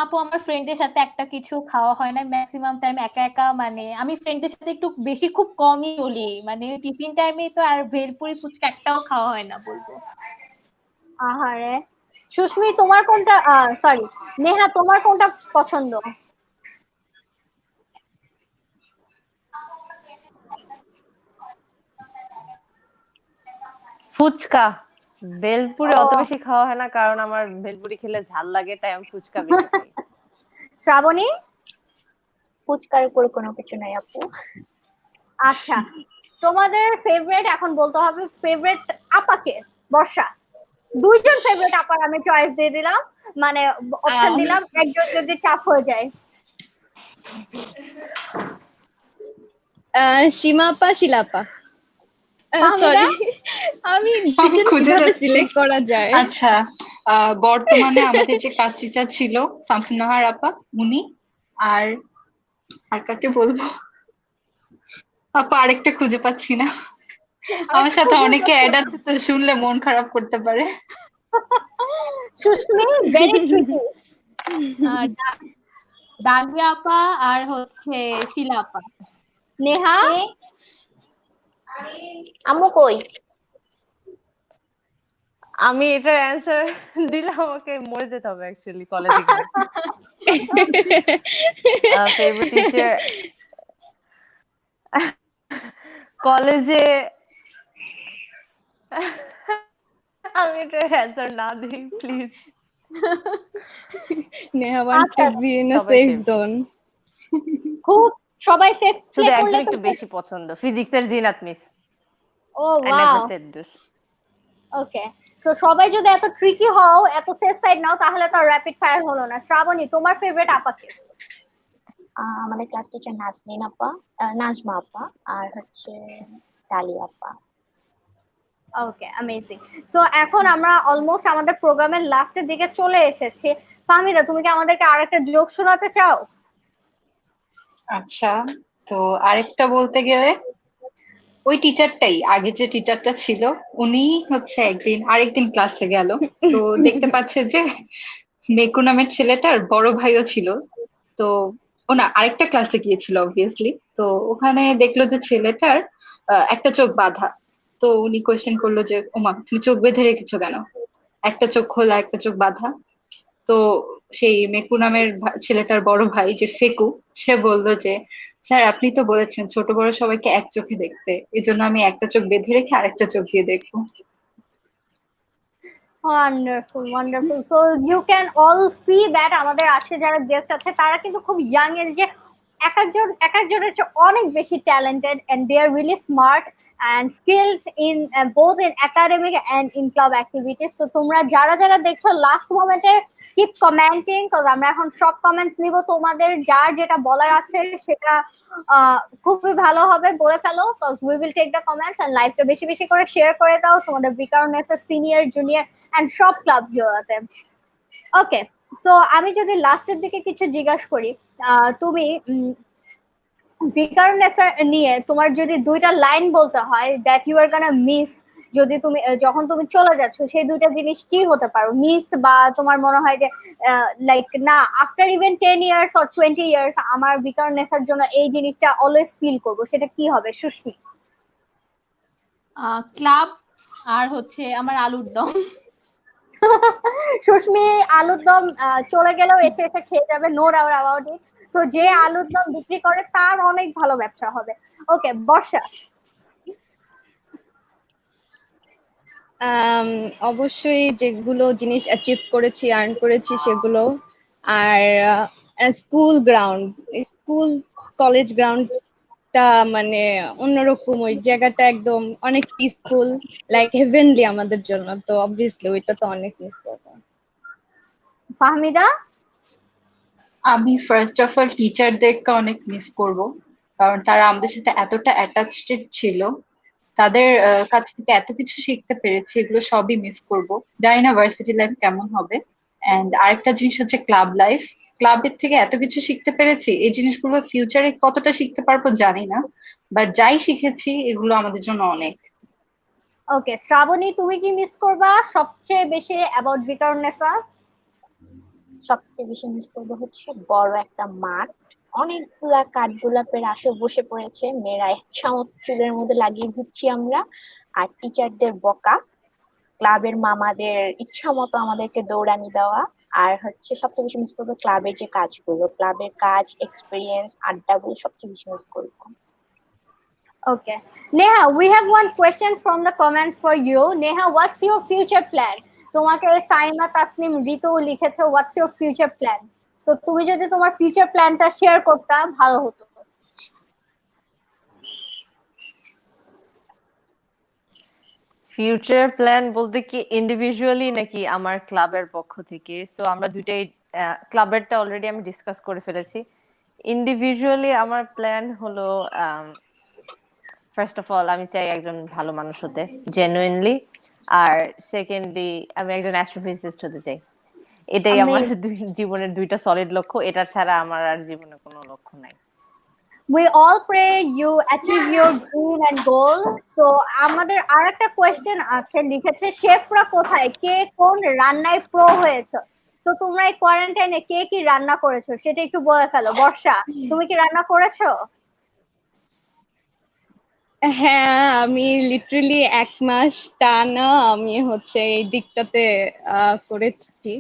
আপু আমার ফ্রেন্ডের সাথে একটা কিছু খাওয়া হয় না, ম্যাক্সিমাম টাইম একা একা, মানে আমি ফ্রেন্ডের সাথে একটু বেশি খুব কমই বলি, মানে টিফিন টাইমে তো আর ভেলপুরি ফুচকা একটাও খাওয়া হয় না বলবো।
আহারে। সুস্মি তোমার কোনটা, সরি নেহা তোমার কোনটা পছন্দ?
ফুচকা। ভেলপুরি অত
ও,
বেশি খাওয়া হয় না, কারণ আমার ভেলপুরি খেলে ঝাল লাগে, তাই আমি ফুচকা বেশি খাই।
শ্রাবণী?
ফুচকার উপর কোনো কিছু নাই আপু।
আচ্ছা, তোমাদের ফেভারিট এখন বলতে হবে, ফেভারিট আপাকে? বর্ষা? দুইজন ফেভারিট আপার আমি চয়েস দিয়ে দিলাম, মানে অপশন দিলাম, একজন যদি চাপ হয়ে যায়।
সীমা আপা, শিলা আপা।
ফাহমিদা?
সরি, আমি
আমি
দুজন
খুঁজে
কিভাবে
যাচ্ছি।
সিলেক্ট করা যায়?
আচ্ছা, বর্তমানে আমাদের যে ক্লাস টিচার ছিল শামসুন্নাহার আপা, উনি। আর আর কাকে বলবো আপা, আরেকটা খুঁজে পাচ্ছি না। আমার সাথে অনেকে অ্যাড আছে, তো শুনলে মন খারাপ করতে পারে।
Susmi very tricky.
ডালিয়া আপা আর হচ্ছে শিলা আপা।
নেহা?
আম্মু কই?
আমি এটার অ্যান্সার দিলে আমাকে মরে যেতে হবে অ্যাকচুয়ালি কলেজে গিয়ে। ফেভারিট টিচার কলেজে, আমি এটার অ্যান্সার না দিই please.
Neha wants to be in a
সবাই
safe
favorite।
zone.
খুব সবাই সেফ প্লে
শুধু
করলে
একজন একটু বেশি পছন্দ, ফিজিক্সের Zinat miss.
Oh
I never
wow.
said this.
Okay, so সবাই যদি এত ট্রিকি হও, এত সেফ সাইড নাও, তাহলে তো র‍্যাপিড ফায়ার হলো না। শ্রাবণী তোমার ফেভারিট আপাকে?
আমাদের ক্লাস টিচার নাজনীন আপা, নাজমা আপা, আর হচ্ছে ডালিয়া আপা।
ওকে, অ্যামেজিং। সো এখন আমরা অলমোস্ট আমাদের প্রোগ্রামের লাস্টের দিকে চলে এসেছি। ফাহমিদা তুমি কি আমাদেরকে আরেকটা জোক শোনাতে চাও?
আচ্ছা, তো আরেকটা বলতে গেলে ওই টিচারটাই, আগে যে টিচারটা ছিল উনি হচ্ছে আরেকদিন ক্লাসে গেল, তো দেখতে পাচ্ছে যে মেকু নামের ছেলেটার বড় ভাইও ছিল। তো ও না, আরেকটা ক্লাসে গিয়েছিল অবভিয়াসলি। তো ওখানে দেখলো যে ছেলেটার একটা চোখ বাঁধা। তো উনি কোয়েশ্চেন করলো যে ওমা তুমি চোখ বেঁধে রেখেছো কেন, একটা চোখ খোলা একটা চোখ বাঁধা। তো সেই মেকু নামের ছেলেটার বড় ভাই যে ফেকু, সে বললো যে স্যার আপনি তো বলেছেন ছোট বড় সবাইকে এক চোখে দেখতে, এজন্য আমি একটা চোখ বেঁধে রেখে আরেকটা চোখ দিয়ে দেখবো।
Wonderful wonderful. So you can all see that আমাদের আজকে যারা গেস্ট আছে তারা কিন্তু খুব ইয়াং এর, যে এক একজনের চেয়ে অনেক বেশি talented, and they are really smart and skilled in both in academic and in club activities. So তোমরা যারা যারা দেখছো লাস্ট মোমেন্টে কিপ কমেন্টিং, কজ আমরা এখন সব কমেন্টস নিব, তোমাদের যার যেটা বলার আছে সেটা খুবই ভালো হবে, বলে ফেলো, cause we will take the comments. And লাইভটা বেশি বেশি করে শেয়ার করে দাও তোমাদের বিকারনেসের সিনিয়র জুনিয়র এন্ড সব ক্লাবগুলোতে। ওকে, সো আমি যদি লাস্টের দিকে কিছু জিজ্ঞাসা করি, তুমি ভিকারনেস নিয়ে তোমার যদি দুইটা লাইন বলতে হয় that you are gonna miss, যদি তুমি যখন তুমি চলে যাচ্ছ, সেই দুইটা জিনিস কি হতে পারো মিস, বা তোমার মনে হয় যে লাইক না, after even 10 years or 20 years আমার ভিকারনেসের জন্য এই জিনিসটা অলওয়েজ ফিল করবো, সেটা কি হবে সুস্মি?
ক্লাব আর হচ্ছে আমার আলুর দম।
সুস্মি আলুর দম চলে গেলেও এসে এসে খেয়ে যাবে, no doubt about it. So যে আলুর দম বিক্রি করে তার অনেক ভালো ব্যবসা হবে। ওকে, বর্ষা।
অবশ্যই যেগুলো জিনিস অ্যাচিভ করেছি, আর্ন করেছি সেগুলো। আর স্কুল কলেজ গ্রাউন্ডটা মানে অন্যরকম, ওই জায়গাটা একদম অনেক পিসফুল, লাইক হেভেনলি আমাদের জন্য, তো অবভিয়াসলি ওইটা তো অনেক মিস করবো।
ফাহমিদা?
আমি ফার্স্ট অফ অল টিচারদেরকে অনেক মিস করব, কারণ তারা আমাদের সাথে এতটা অ্যাটাচড ছিল, তাদের কাছ থেকে এত কিছু শিখতে পেরেছি, এগুলো সবই মিস করব। জানি না ভার্সিটি লাইফ কেমন হবে। এন্ড আরেকটা জিনিস হচ্ছে ক্লাব লাইফ। ক্লাবের থেকে এত কিছু শিখতে পেরেছি, এই জিনিসগুলো ফিউচারে কতটা শিখতে পারবো জানি না, বাট যাই শিখেছি এগুলো আমাদের জন্য অনেক।
ওকে, শ্রাবণী, তুমি কি মিস করবা সবচেয়ে বেশি অ্যাবাউট ভিকারনেসা?
সবচেয়ে বেশি মিস করবো হচ্ছে বড় একটা মাঠ, অনেকগুলা কাঠগোলাপের আসে বসে পড়েছে, মেয়েরা একসাথে চুলের মধ্যে লাগিয়ে ঘুরছি আমরা, আর টিচারদের বকা, ক্লাবের মামাদের ইচ্ছা মতো আমাদেরকে দৌড়ানি দেওয়া। আর হচ্ছে সবচেয়ে বেশি মিস করবো ক্লাবের যে কাজগুলো, ক্লাবের কাজ, এক্সপিরিয়েন্স, আড্ডাগুলো সবচেয়ে বেশি মিস করবো।
Okay, Neha, we have one question from the comments for you. Neha, what's your future plan? তোমাকে সাইমা তাসনিম রিতু লিখেছে what's your future plan? So তুমি যদি তোমার ফিউচার প্ল্যানটা শেয়ার করতা ভালো হতো।
ফিউচার প্ল্যান বলতে কি ইন্ডিভিজুয়ালি নাকি আমার ক্লাবের পক্ষ থেকে? সো আমরা দুইটাই, ক্লাবেরটা অলরেডি আমি ডিসকাস করে ফেলেছি। ইন্ডিভিজুয়ালি আমার প্ল্যান হলো, ফার্স্ট অফ অল আমি চাই একজন ভালো মানুষ হতে, জেনুইনলি। আর সেকেন্ডলি আমি একজন অ্যাস্ট্রোফিজিস্ট হতে চাই। এটাই আমার জীবনের দুইটা সলিড লক্ষ্য, এটা ছাড়া আমার আর জীবনে কোনো লক্ষ্য নাই।
We all pray you achieve your dream and goal. So আমাদের আরেকটা কোয়েশ্চেন আছে, লিখেছে শেফরা কোথায়, কে কোন রান্নায় প্রো হয়েছে? তো তোমরা এই কোয়ারেন্টাইনে কে কি রান্না করেছো সেটা একটু বলে ফেলো। বর্ষা, তুমি কি রান্না করেছো?
হ্যাঁ, আমি লিটারালি 1 মাস টানা আমি হচ্ছে এই দিকটাতে করেছি,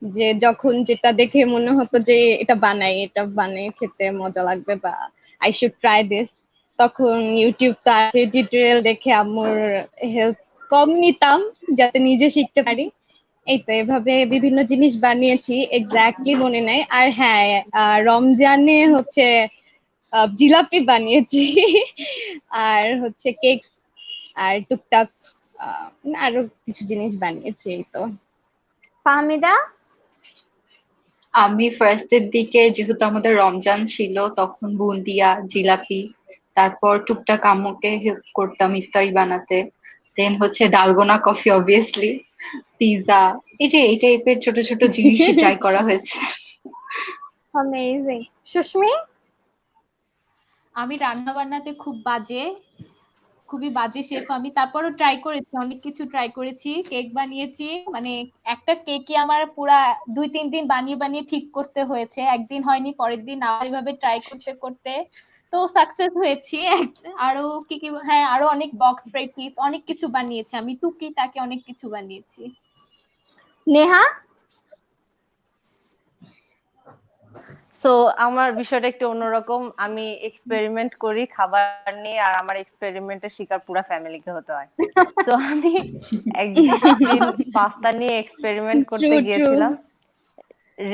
যে যখন যেটা দেখে মনে হতো যে এটা বানাই খেতে মজা লাগবে, বা আই শুড ট্রাই দিস, তখন ইউটিউব তে আছে টিউটোরিয়াল দেখে আম্মুর হেল্প কম নিতাম যাতে নিজে শিখতে পারি। এই তো এভাবে বিভিন্ন জিনিস বানিয়েছি, এক্স্যাক্টলি মনে নাই। আর হ্যাঁ, রমজানে হচ্ছে জিলাপি বানিয়েছি আর হচ্ছে কেক, আর টুকটাক আরো কিছু জিনিস বানিয়েছি, এই তো।
ফাহমিদা?
আমি ফার্স্টের দিকে যেহেতু আমাদের রমজান ছিল, তখন বুন্দিয়া, জিলাপি, তারপর টুকটাক আম্মুকে হেল্প করতাম ইফতারি বানাতে। দেন হচ্ছে ডালগোনা কফি, অবভিয়াসলি পিৎজা, এই টাইপের ছোট ছোট জিনিসই ট্রাই করা হয়েছে।
অ্যামেজিং। সুস্মি?
আমি রান্না বান্নাতে খুবই বাজে শেফ আমি, তারপরও ট্রাই করেছি, অনেক কিছু ট্রাই করেছি, কেক বানিয়েছি, মানে একটা কেকই আমার পুরা 2-3 দিন বানিয়ে বানিয়ে ঠিক করতে হয়েছে, একদিন হয়নি পরের দিন আবার এভাবে ট্রাই করতে করতে তো সাকসেস হয়েছি। আরো কি হ্যাঁ, আরো অনেক বক্স প্র্যাকটিস, অনেক কিছু বানিয়েছি আমি, টুকিটাকি অনেক কিছু বানিয়েছি।
নেহা?
সো আমার বিষয়টা একটু অন্যরকম। আমি এক্সপেরিমেন্ট করি খাবার নিয়ে, আর আমার এক্সপেরিমেন্টের শিকার পুরো ফ্যামিলিকে হতে হয়। সো আমি একদিন পাস্তা নিয়ে এক্সপেরিমেন্ট করতে গিয়েছিলাম,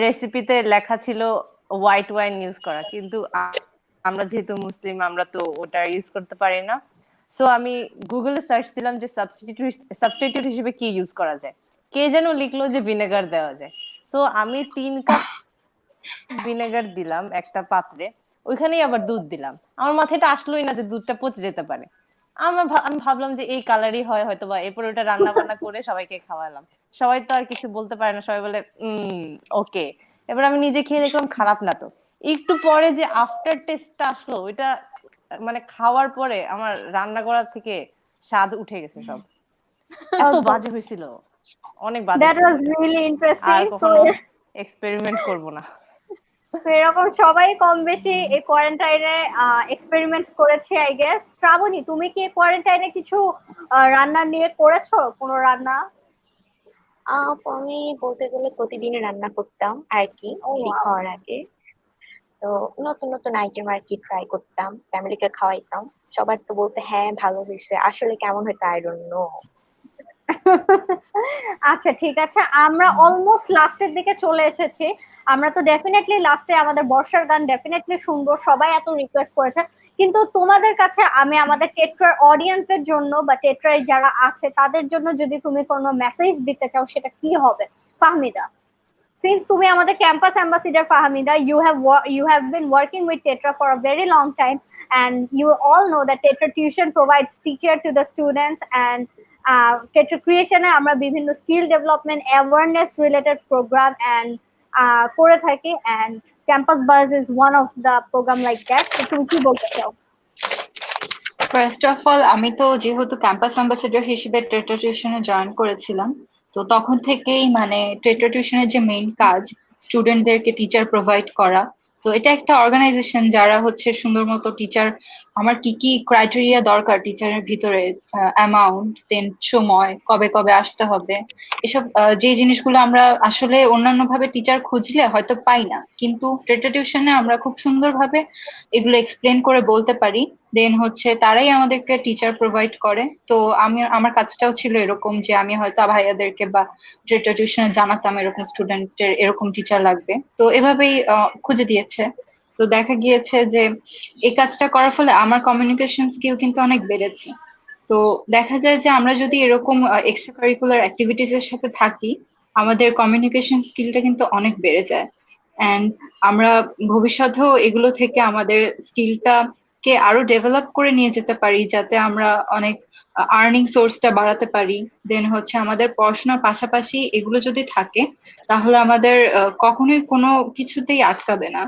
রেসিপিতে লেখা ছিল হোয়াইট ওয়াইন ইউজ করা, কিন্তু আমরা যেহেতু মুসলিম আমরা তো ওটা ইউজ করতে পারি না। সো আমি গুগলে সার্চ দিলাম যে সাবস্টিটিউট হিসেবে কি ইউজ করা যায়। কে যেন লিখলো যে ভিনেগার দেওয়া যায়। সো আমি 3 কাপ ভিনেগার দিলাম একটা পাত্রে, ওইখানেই আবার দুধ দিলাম। আমার মাথায় এটা আসলোই না যে দুধটা পচে যেতে পারে। আমি ভাবলাম যে এই কালারই হয় হয়তো, বা এরপর ওটা রান্না বান্না করে সবাইকে খাওয়ালাম। সবাই তো আর কিছু বলতে পারে না, সবাই বলে ওকে। এবার আমি নিজে খেয়ে দেখলাম খারাপ না তো। একটু পরে যে আফটার টেস্টটা আসলো, ওইটা মানে খাওয়ার পরে আমার রান্না করার থেকে স্বাদ উঠে গেছে সব। এত বাজে হয়েছিল, অনেক বাজে
দ্যাট
ছিল
ওয়াজ
এটা।
রিয়েলি
আর
ইন্টারেস্টিং। সো
কখনো এক্সপেরিমেন্ট করব না।
এরকম সবাই কম বেশি এই কোয়ারেন্টাইনে এক্সপেরিমেন্টস করেছে আই গেস। শ্রাবণী, তুমি কি কোয়ারেন্টাইনে কিছু রান্না নিয়ে করেছো, কোনো রান্না?
আমি বলতে গেলে প্রতিদিন রান্না করতাম আর কি,
ও
বেশি
ওয়াও।
খাওয়ার আগে। তো নতুন নতুন আইটেম আর কি ট্রাই করতাম, ফ্যামিলিকে খাওয়াইতাম। সবার তো বলতে হ্যাঁ ভালো হয়েছে, আসলে কেমন হয়তো আই ডোন্ট নো।
আচ্ছা ঠিক আছে, আমরা অলমোস্ট লাস্টের দিকে চলে এসেছি। আমরা তো ডেফিনেটলি লাস্টে আমাদের বর্ষার গান ডেফিনেটলি শুনবো, সবাই এত রিকোয়েস্ট করেছে। কিন্তু তোমাদের কাছে আমি আমাদের টেট্রার অডিয়েন্সদের জন্য বা টেট্রায় যারা আছে তাদের জন্য যদি তুমি কোনো মেসেজ দিতে চাও, সেটা কি হবে? ফাহমিদা, since তুমি আমাদের campus ambassador, Fahmida, you have been working with Tetra for a very long time, and you all know that Tetra tuition provides teacher to the students, and Tetra creation এ আমরা বিভিন্ন skill development awareness related program and করে থাকি, and campus buzz is one of the program like that. তো তুমি কি বলতে চাও?
ফার্স্ট অফ অল, আমি তো যেহেতু ক্যাম্পাস অ্যাম্বাসেডর হিসেবে টেট্রা টিউশনে জয়েন করেছিলাম, তো তখন থেকেই মানে টেট্রা টিউশনের যে মেইন কাজ স্টুডেন্টদেরকে টিচার প্রোভাইড করা। তো এটা একটা অর্গানাইজেশন যারা হচ্ছে সুন্দর মতো টিচার, আমার কি কি ক্রাইটেরিয়া দরকার টিচারের ভিতরে, অ্যামাউন্ট, দেন সময়, কবে কবে আসতে হবে, এসব যে জিনিসগুলো আমরা আসলে অন্যান্য ভাবে টিচার খুঁজলে হয়তো পাই না, কিন্তু টেট্রা টিউশনে আমরা খুব সুন্দরভাবে এগুলো এক্সপ্লেন করে বলতে পারি। দেন হচ্ছে তারাই আমাদেরকে টিচার প্রোভাইড করে। তো আমার কাজটাও ছিল এরকম যে আমি হয়তো ভাইয়াদেরকে বা টেট্রা টিউশনে জানাতাম এরকম স্টুডেন্টের এরকম টিচার লাগবে, তো এভাবেই খুঁজে দিয়েছে। তো দেখা গিয়েছে যে এই কাজটা করার ফলে আমার কমিউনিকেশন স্কিল কিন্তু অনেক বেড়েছে। তো দেখা যায় যে আমরা যদি এরকম এক্সট্রা কারিকুলার অ্যাক্টিভিটিস এর সাথে থাকি, আমাদের কমিউনিকেশন স্কিলটা কিন্তু অনেক বেড়ে যায়। অ্যান্ড আমরা ভবিষ্যতেও এগুলো থেকে আমাদের স্কিলটা কে আরো ডেভেলপ করে নিয়ে যেতে পারি, যাতে আমরা অনেক আর্নিং সোর্সটা বাড়াতে পারি। দেন হচ্ছে আমাদের পড়াশোনার পাশাপাশি এগুলো যদি থাকে, তাহলে আমাদের কখনোই কোনো কিছুতেই আটকাবে না,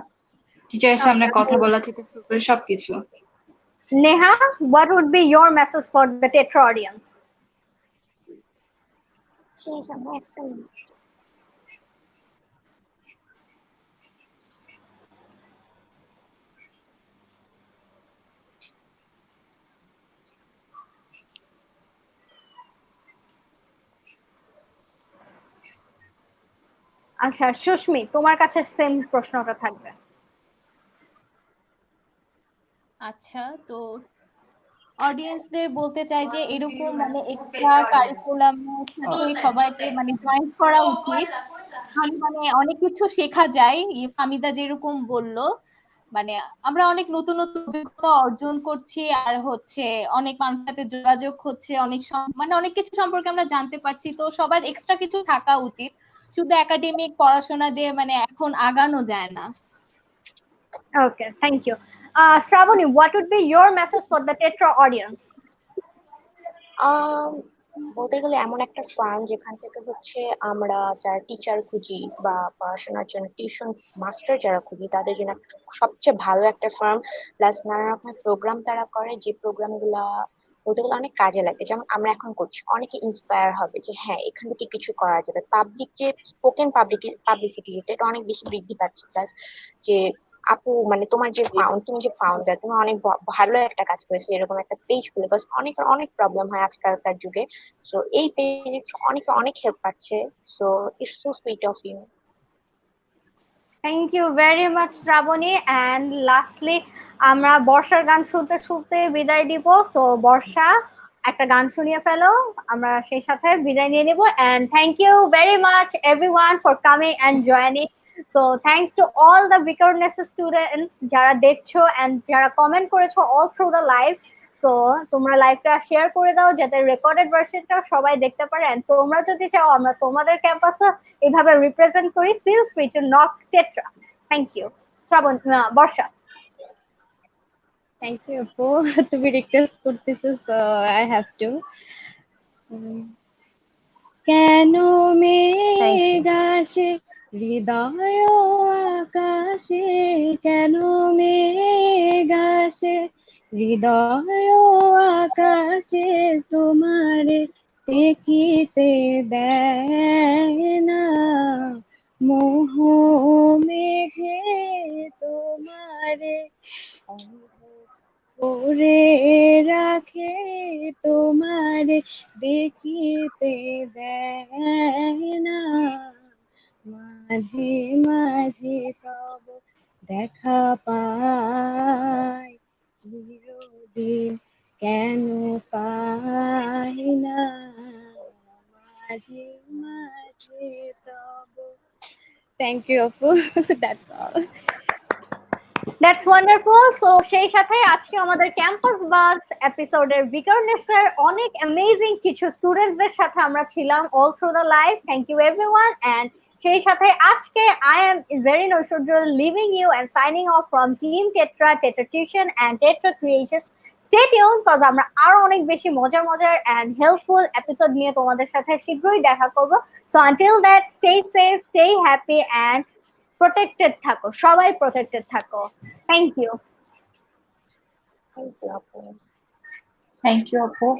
টিচারের সামনে কথা বলা থেকে শুরু করে সবকিছু।
Neha, what would be your message for the Tetra audience?
সেই সময় একটা
আচ্ছা সুস্মি, তোমার কাছে সেম প্রশ্নটা থাকবে।
আচ্ছা, তো অডিয়েন্সদের বলতে চাই যে এরকম মানে এক্সট্রা কারিকুলামের সাথে সবাইকে মানে জয়েন করা উচিত। তাহলে মানে অনেক কিছু শেখা যায়। হামিদা যেরকম বললো, মানে আমরা অনেক নতুন নতুন অভিজ্ঞতা অর্জন করছি, আর হচ্ছে অনেক মানুষের সাথে যোগাযোগ হচ্ছে, মানে অনেক কিছু সম্পর্কে আমরা জানতে পারছি। তো সবার এক্সট্রা কিছু থাকা উচিত, শুধু একাডেমিক পড়াশোনা দিয়ে মানে এখন আগানো যায় না।
Okay, thank you. Shravani, what would be your message for the Tetra audience?
আম, বলতে গেলে এমন একটা ফার্ম যেখান থেকে হচ্ছে আমরা যারা টিচার খুঁজি বা পড়াশোনার জন্য টিউশন মাস্টার যারা খুঁজি তাদের জন্য সবচেয়ে ভালো একটা ফার্ম। প্লাস নানা রকমের প্রোগ্রাম তারা করে, যে প্রোগ্রাম গুলা বলতে গেলে অনেক কাজে লাগে। যেমন আমরা এখন করছি, অনেকে ইন্সপায়ার হবে যে হ্যাঁ এখান থেকে কিছু করা যাবে। পাবলিক যে স্পোকেন পাবলিসিটি, যেটা এটা অনেক বেশি বৃদ্ধি পাচ্ছে। প্লাস যে আপু মানে তোমার যে তুমি যে ফাউন্ডার, তুমি অনেক ভালো একটা কাজ করেছো এরকম একটা পেজ খুলে। বাস অনেক অনেক প্রবলেম হয় আজকালকার যুগে, সো এই পেজে অনেকে অনেক হেল্প পাচ্ছে। So it's so sweet of you.
Thank you very much, Shravani. And lastly, আমরা বর্ষার গান শুনতে শুনতে বিদায় দিব। সো বর্ষা, একটা গান শুনিয়ে ফেলো, আমরা সেই সাথে বিদায় নিয়ে নিব। And thank you very much everyone for coming and joining. So thanks to all the Vikarness students যারা দেখছো and যারা কমেন্ট করেছো all through the live. So তোমরা লাইভটা শেয়ার করে দাও যাতে রেকর্ডেড ভার্সনটা সবাই দেখতে পারে। এন্ড তোমরা যদি চাও আমরা তোমাদের ক্যাম্পাসে এইভাবে রিপ্রেজেন্ট করি, feel free to knock Tetra. Thank you. Shraban, Barsha.
Thank you আপু, তুমি রিকোয়েস্ট করতেছো, সো আই হ্যাভ টু। কেন
থ্যাংক ইউ।
মেঘ আসে হৃদয় আকাশে, কেন মেঘ আসে হৃদয় আকাশে, তোমারে দেখিতে দেয় না মোহ মেঘে তোমারে করে রাখে, তোমারে দেখিতে দেয় না, মাঝে মাঝে তব দেখা পাই, চিরদিন কেন পাই না, মাঝে মাঝে তব। থ্যাংক ইউ আপু, that's all.
That's wonderful. So সেই সাথে আজকে আমাদের ক্যাম্পাস বাস এপিসোডের বিকারনেসের অনেক অ্যামেজিং কিছু স্টুডেন্টসদের সাথে আমরা ছিলাম all through the life. Thank you everyone. And সেই সাথে আজকে I am Zerin Aishwarya leaving you and signing off from team Tetra, Tetra tuition and Tetra creations. Stay tune, cause আমরা আরো অনেক বেশি মজার মজার এন্ড হেল্পফুল এপিসোড নিয়ে তোমাদের সাথে শীঘ্রই দেখা করব। So until that, stay safe, stay happy and protected থাকো, সবাই প্রোটেক্টেড থাকো। Thank you.
থ্যাংক ইউ আপু।
থ্যাংক ইউ আপু।